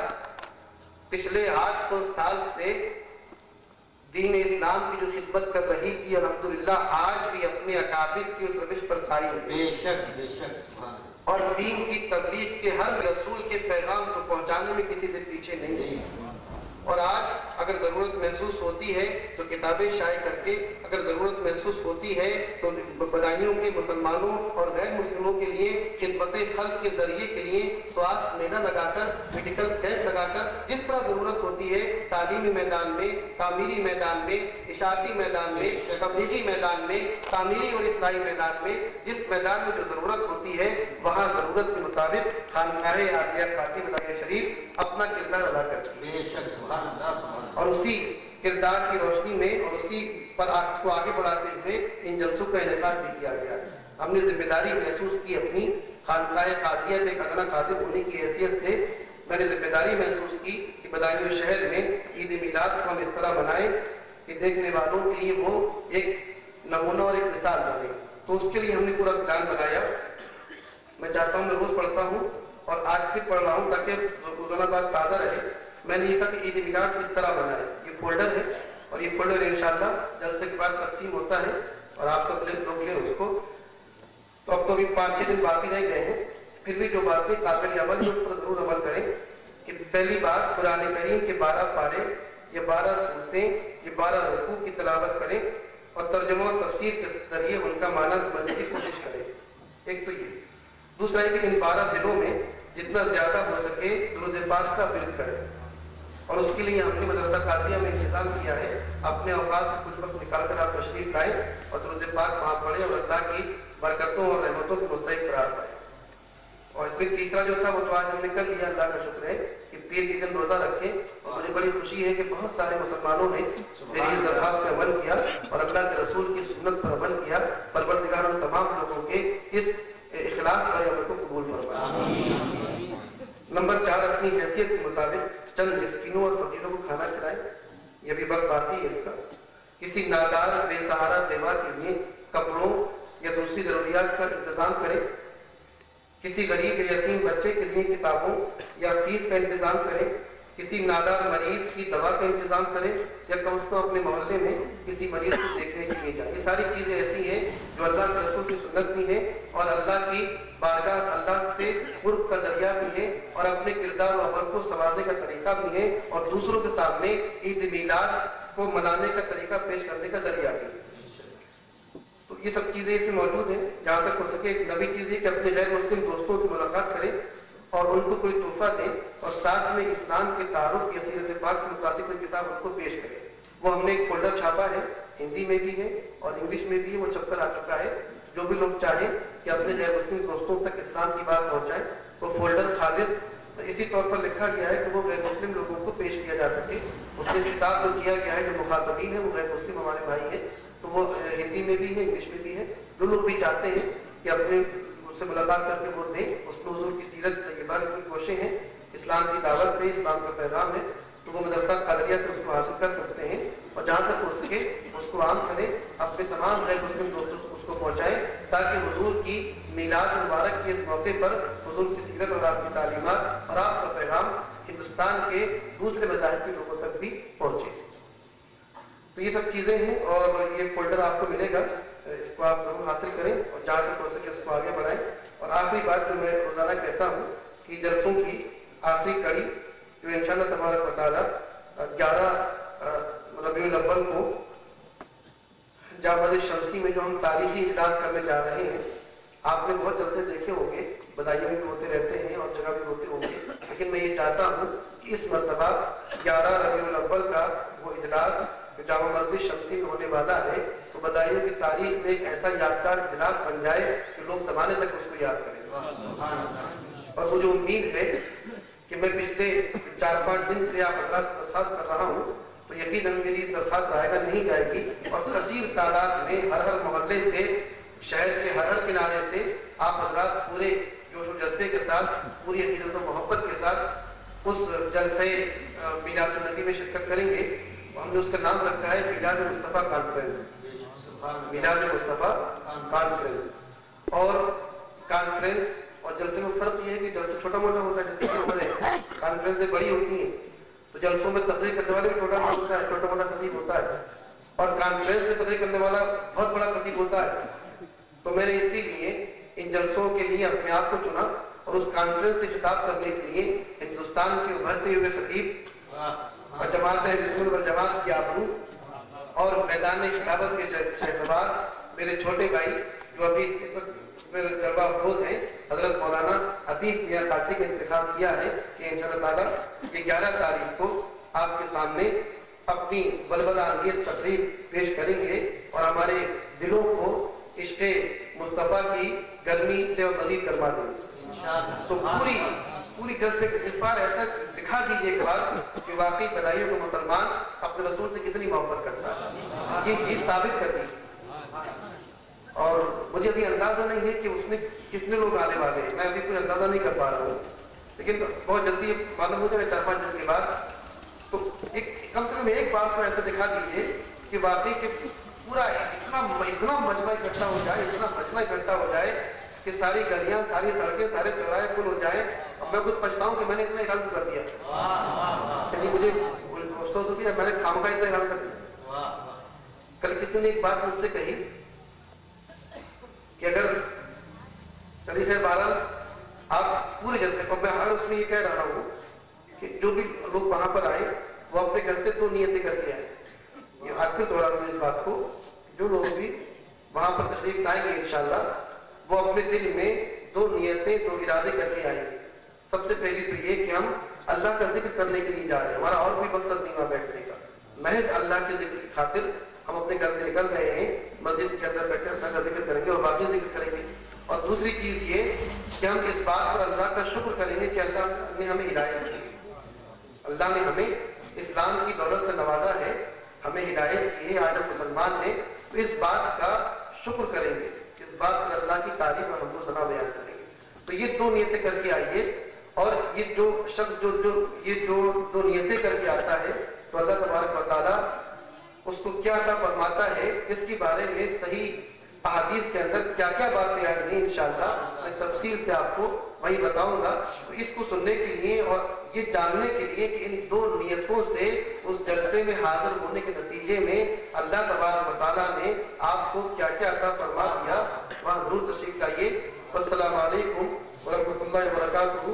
پچھلے 800 سال سے دین اسلام کی جو خدمت کر رہی تھی, الحمدللہ آج بھی اپنے اکابر کی اس روش پر قائم ہے. بے شک بے شک. اور دین کی تبلیغ کے ہر رسول کے پیغام کو پہنچانے میں کسی سے پیچھے نہیں ہے. اور آج اگر ضرورت محسوس ہوتی ہے تو کتابیں شائع کر کے, اگر ضرورت محسوس ہوتی ہے تو بدایوں کے مسلمانوں اور غیر مسلموں کے لیے خدمت خلق کے ذریعے کے لیے سواستھ میلہ لگا کر, میڈیکل کیمپ لگا کر, جس طرح ضرورت ہوتی ہے تعلیمی میدان میں, تعمیری میدان میں, اشاعتی میدان میں, تبلیغی میدان میں, تعمیری اور اصلاحی میدان میں, جس میدان میں جو ضرورت ہوتی ہے وہاں ضرورت کے مطابق خانقاہ عالیہ فاطمہ شریف اپنا کردار ادا کرتی ہے. اور اسی کردار کی روشنی میں اور اسی پر کو آگے بڑھاتے ہوئے ان جلسوں کا انعقاد بھی کیا گیا. ہم نے ذمہ داری محسوس کی اپنی خانقاہ قادریہ کے ادنا خادم ہونے کی حیثیت سے. میں نے ذمہ داری محسوس کی کہ بدایوں شہر میں عید میلاد کو ہم اس طرح بنائیں کہ دیکھنے والوں کے لیے وہ ایک نمونہ اور ایک مثال بنے. تو اس کے لیے ہم نے پورا پلان بنایا. میں چاہتا ہوں, میں روز پڑھتا ہوں اور آج بھی پڑھ رہا ہوں تاکہ روزانہ بات تازہ رہے. میں نے یہ کہا کہ عید میلاد کس طرح بنائے. یہ فولڈر ہے اور یہ فولڈر انشاءاللہ جلسے کے بعد تقسیم ہوتا ہے اور آپ سب لوگ لیں اس کو. تو اب تو ابھی 5-6 دن باقی رہ گئے ہیں, پھر بھی جو باتیں قابل عمل اس پر ضرور عمل کریں. کہ پہلی بات قرآن کریم کے 12 پارے, یہ 12 سورتیں, یہ 12 رکوع کی تلاوت کریں اور ترجمہ اور تفسیر کے ذریعے ان کا معنی سمجھنے کی کوشش کریں. ایک تو یہ. دوسرا ہے کہ ان 12 دنوں میں جتنا زیادہ ہو سکے درود پاک کا ورد کریں. اور اس کے لیے ہم نے مدرسہ قادریہ میں انتظام کیا ہے. اپنے اوقات سے کچھ وقت نکال کر آپ تشریف لائیں اور درود پاک وہاں پڑھیں اور اللہ کی برکتوں اور رحمتوں کو مستحق قرار پائیں. اور اس میں تیسرا جو تھا وہ تو آج ہم نے کر لیا, اللہ کا شکر ہے کہ پیر کے دن روزہ رکھے. اور مجھے بڑی خوشی ہے کہ بہت سارے مسلمانوں نے میری اس درخواست پر عمل کیا اور اللہ کے رسول کی سنت پر عمل کیا. پروردگار ہم تمام لوگوں کے اس اخلاص پر عمل کو قبول فرمائے. نمبر 4, اپنی حیثیت کے مطابق چند مسکینوں اور فقیروں کو کھانا کھلائیں. یہ بھی وقت باقی ہے اس کا. کسی نادار بے سہارا بیوہ کے لیے کپڑوں یا دوسری ضروریات کا انتظام کریں. کسی غریب یا یتیم بچے کے لیے کتابوں یا فیس کا انتظام کریں. کسی نادار مریض کی دوا کا انتظام کریں یا کم از کم اپنے محلے میں کسی مریض کو دیکھنے کے لیے جائیں. یہ ساری چیزیں ایسی ہیں جو اللہ کے رسول کی سنت بھی ہیں اور اللہ کی بارگاہ, اللہ سے قرب کا ذریعہ بھی ہے اور اپنے کردار و عمل کو سنوارنے کا طریقہ بھی ہے اور دوسروں کے سامنے عید میلاد کو منانے کا طریقہ پیش کرنے کا ذریعہ بھی ہے. تو یہ سب چیزیں اس میں موجود ہیں. جہاں تک ہو سکے ایک نئی چیز ہے کہ اپنے غیر مسلم دوستوں سے ملاقات کریں اور ان کو کوئی تحفہ دیں اور ساتھ میں اسلام کے تعارف یا سیرت پاک سے متعلق کوئی کتاب ان کو پیش کریں. وہ ہم نے ایک فولڈر چھاپا ہے, ہندی میں بھی ہے اور انگلش میں بھی ہے, وہ چھپ کر آ چکا ہے. جو بھی لوگ چاہیں کہ اپنے غیر مسلم دوستوں تک اسلام کی بات پہنچائیں، تو فولڈر خالص اسی طور پر لکھا گیا ہے کہ وہ غیر مسلم لوگوں کو پیش کیا جا سکے۔ اس میں خطاب جو کیا گیا ہے جو مخاطبین ہیں وہ غیر مسلم ہمارے بھائی ہیں، تو وہ ہندی میں بھی ہے، انگلش میں بھی ہے۔ جو لوگ بھی چاہتے ہیں کہ اپنے اس سے ملاقات کر کے وہ دیں، اس میں حضور کی سیرت طیبہ کی کوششیں ہیں، اسلام کی دعوت ہے، اسلام کا پیغام ہے، تو وہ مدرسہ قادریہ سے اس کو حاصل کر سکتے ہیں، اور جہاں تک ہو سکے اس کو عام کریں، اپنے تمام غیر مسلم دوستوں تک اس کو پہنچائیں، تاکہ حضور کی میلاد مبارک کے اس موقع پر حضور کی سیرت اور آپ کی تعلیمات اور آپ کا پیغام ہندوستان کے دوسرے مذاہب کے لوگوں تک بھی پہنچے۔ تو یہ سب چیزیں ہیں، اور یہ فولڈر آپ کو ملے گا، اس کو آپ ضرور حاصل کریں اور جہاں تک ہو سکے اس کو آگے بڑھائیں۔ اور آخری بات جو میں روزانہ کہتا ہوں کہ جلسوں کی آخری کڑی جو انشاءاللہ تبارک و تعالیٰ 11 ربیع الاول کو جامع مسجد شمسی میں جو ہم تاریخی اجلاس کرنے جا رہے ہیں، آپ نے بہت جلسے دیکھے ہوں گے، بدائیوں بھی ہوتے رہتے ہیں اور جگہ بھی ہوتے ہوں گے، لیکن میں یہ چاہتا ہوں کہ اس مرتبہ 11 ربیع الاول کا وہ اجلاس جو جامع مسجد شمسی میں ہونے والا ہے، تو بدائیوں کی تاریخ میں ایک ایسا یادگار اجلاس بن جائے کہ لوگ زمانے تک اس کو یاد کریں۔ اور مجھے امید ہے کہ میں پچھلے 4-5 دن سے آپ درخواست کر رہا ہوں، تو یقیناً میری درخواست رائے گا نہیں جائے گی، اور کثیر تعداد میں ہر محلے سے، شہر کے ہر کنارے سے آپ حضرات پورے جوش و جذبے کے ساتھ، پوری عقیدت و محبت کے ساتھ اس جلسے میلاد النبی میں شرکت کریں گے۔ ہم نے اس کا نام رکھا ہے میلاد مصطفیٰ کانفرنس، میلاد مصطفیٰ کانفرنس۔ اور کانفرنس اور جلسے میں فرق یہ ہے کہ جلسہ چھوٹا موٹا ہوتا ہے، جس سے ہمارے کانفرنسیں بڑی ہوتی ہیں، تو جلسوں میں تقریر کرنے والے بھی چھوٹا موٹا خطیب ہوتا ہے، اور کانفرنس میں تقریر کرنے والا بہت بڑا خطیب ہوتا ہے۔ تو میں نے اسی لیے ان جلسوں کے لیے اپنے آپ کو چنا، اور اس کانفرنس سے خطاب کرنے کے لیے ہندوستان کے ابھرتے ہوئے خطیب اور جماعت اہل والجماعت کی آبرو اور میدان خطابت کے شہسوار میرے چھوٹے بھائی جو ابھی میرے جلوہ افروز ہیں، حضرت مولانا عتیق میاں قادری کا انتخاب کیا ہے کہ انشاءاللہ تعالیٰ یہ 11 تاریخ کو آپ کے سامنے اپنی بلبلہ انگیز تقریر پیش کریں گے، اور ہمارے دلوں کو عشق مصطفیٰ کی گرمی سے اور مزید گرما دیں گے۔ تو پوری جذبے اس بار ایسا دکھا دیجیے ایک بار کہ واقعی بدائیوں کو مسلمان اپنے رسول سے کتنی محبت کرتا ہے، یہ چیز ثابت کر دی۔ اور مجھے ابھی اندازہ نہیں ہے کہ اس میں کتنے لوگ آنے والے ہیں، میں ابھی کوئی اندازہ نہیں کر پا رہا ہوں، لیکن بہت جلدی معلوم ہو جائے 4-5 دن کے بعد۔ تو کم سے کم ایک بات کو ایسا دکھا دیجیے کہ واقعی کہ پورا اتنا مجمع اکٹھا ہو جائے، اتنا مجمع اکٹھا ہو جائے کہ ساری گلیاں، ساری سڑکیں، سارے چوراہے فل ہو جائیں، اب میں خود پچھتاؤں کہ میں نے اتنا اعلان کر دیا، یعنی مجھے افسوس ہوتی ہے میں نے خامخواہ اتنا اعلان کر دیا۔ کل کسی نے ایک بات مجھ سے کہی کہ اگر چلیے خیر بہرحال آپ پورے جذبے کو، میں ہر اس میں یہ کہہ رہا ہوں کہ جو بھی لوگ وہاں پر آئے وہ اپنے گھر سے 2 نیتیں کر کے آئے۔ یہ آج پھر دوہراؤں اس بات کو، جو لوگ بھی وہاں پر تشریف لائیں گے انشاءاللہ وہ اپنے دل میں 2 نیتیں، 2 ارادے کر کے آئیں گے۔ سب سے پہلی تو یہ کہ ہم اللہ کا ذکر کرنے کے لیے جا رہے ہیں، ہمارا اور کوئی مقصد نہیں وہاں بیٹھنے کا، محض اللہ کے ذکر کی خاطر ہم اپنے گھر سے نکل رہے ہیں، مسجد کے اندر بیٹھ کر اللہ کا ذکر کریں گے اور باقی ذکر کریں گے۔ اور دوسری چیز یہ کہ ہم اس بات پر اللہ کا شکر کریں گے کہ اللہ نے ہمیں ہدایت دی، اللہ نے ہمیں اسلام کی دولت سے نوازا ہے، ہمیں ہدایت کی ہے، آج ہم مسلمان ہیں، تو اس بات کا شکر کریں گے، اس بات پر اللہ کی تعریف اور حمد و ثنا بیان کریں گے۔ تو یہ 2 نیتیں کر کے آئیے، اور یہ جو شخص یہ 2 نیتیں کر کے آتا ہے تو اللہ تبارک و تعالیٰ اس کو کیا عطا فرماتا ہے، اس کے بارے میں صحیح احادیث کے اندر کیا کیا باتیں آئی ہیں انشاءاللہ میں تفصیل سے آپ کو وہی بتاؤں گا۔ تو اس کو سننے کے لیے اور یہ جاننے کے لیے کہ ان 2 نیتوں سے اس جلسے میں حاضر ہونے کے نتیجے میں اللہ تبارک و تعالیٰ نے آپ کو کیا کیا عطا فرما دیا، وہاں ضرور تشریف لائیے۔ السلام علیکم ورحمۃ اللہ وبرکاتہ۔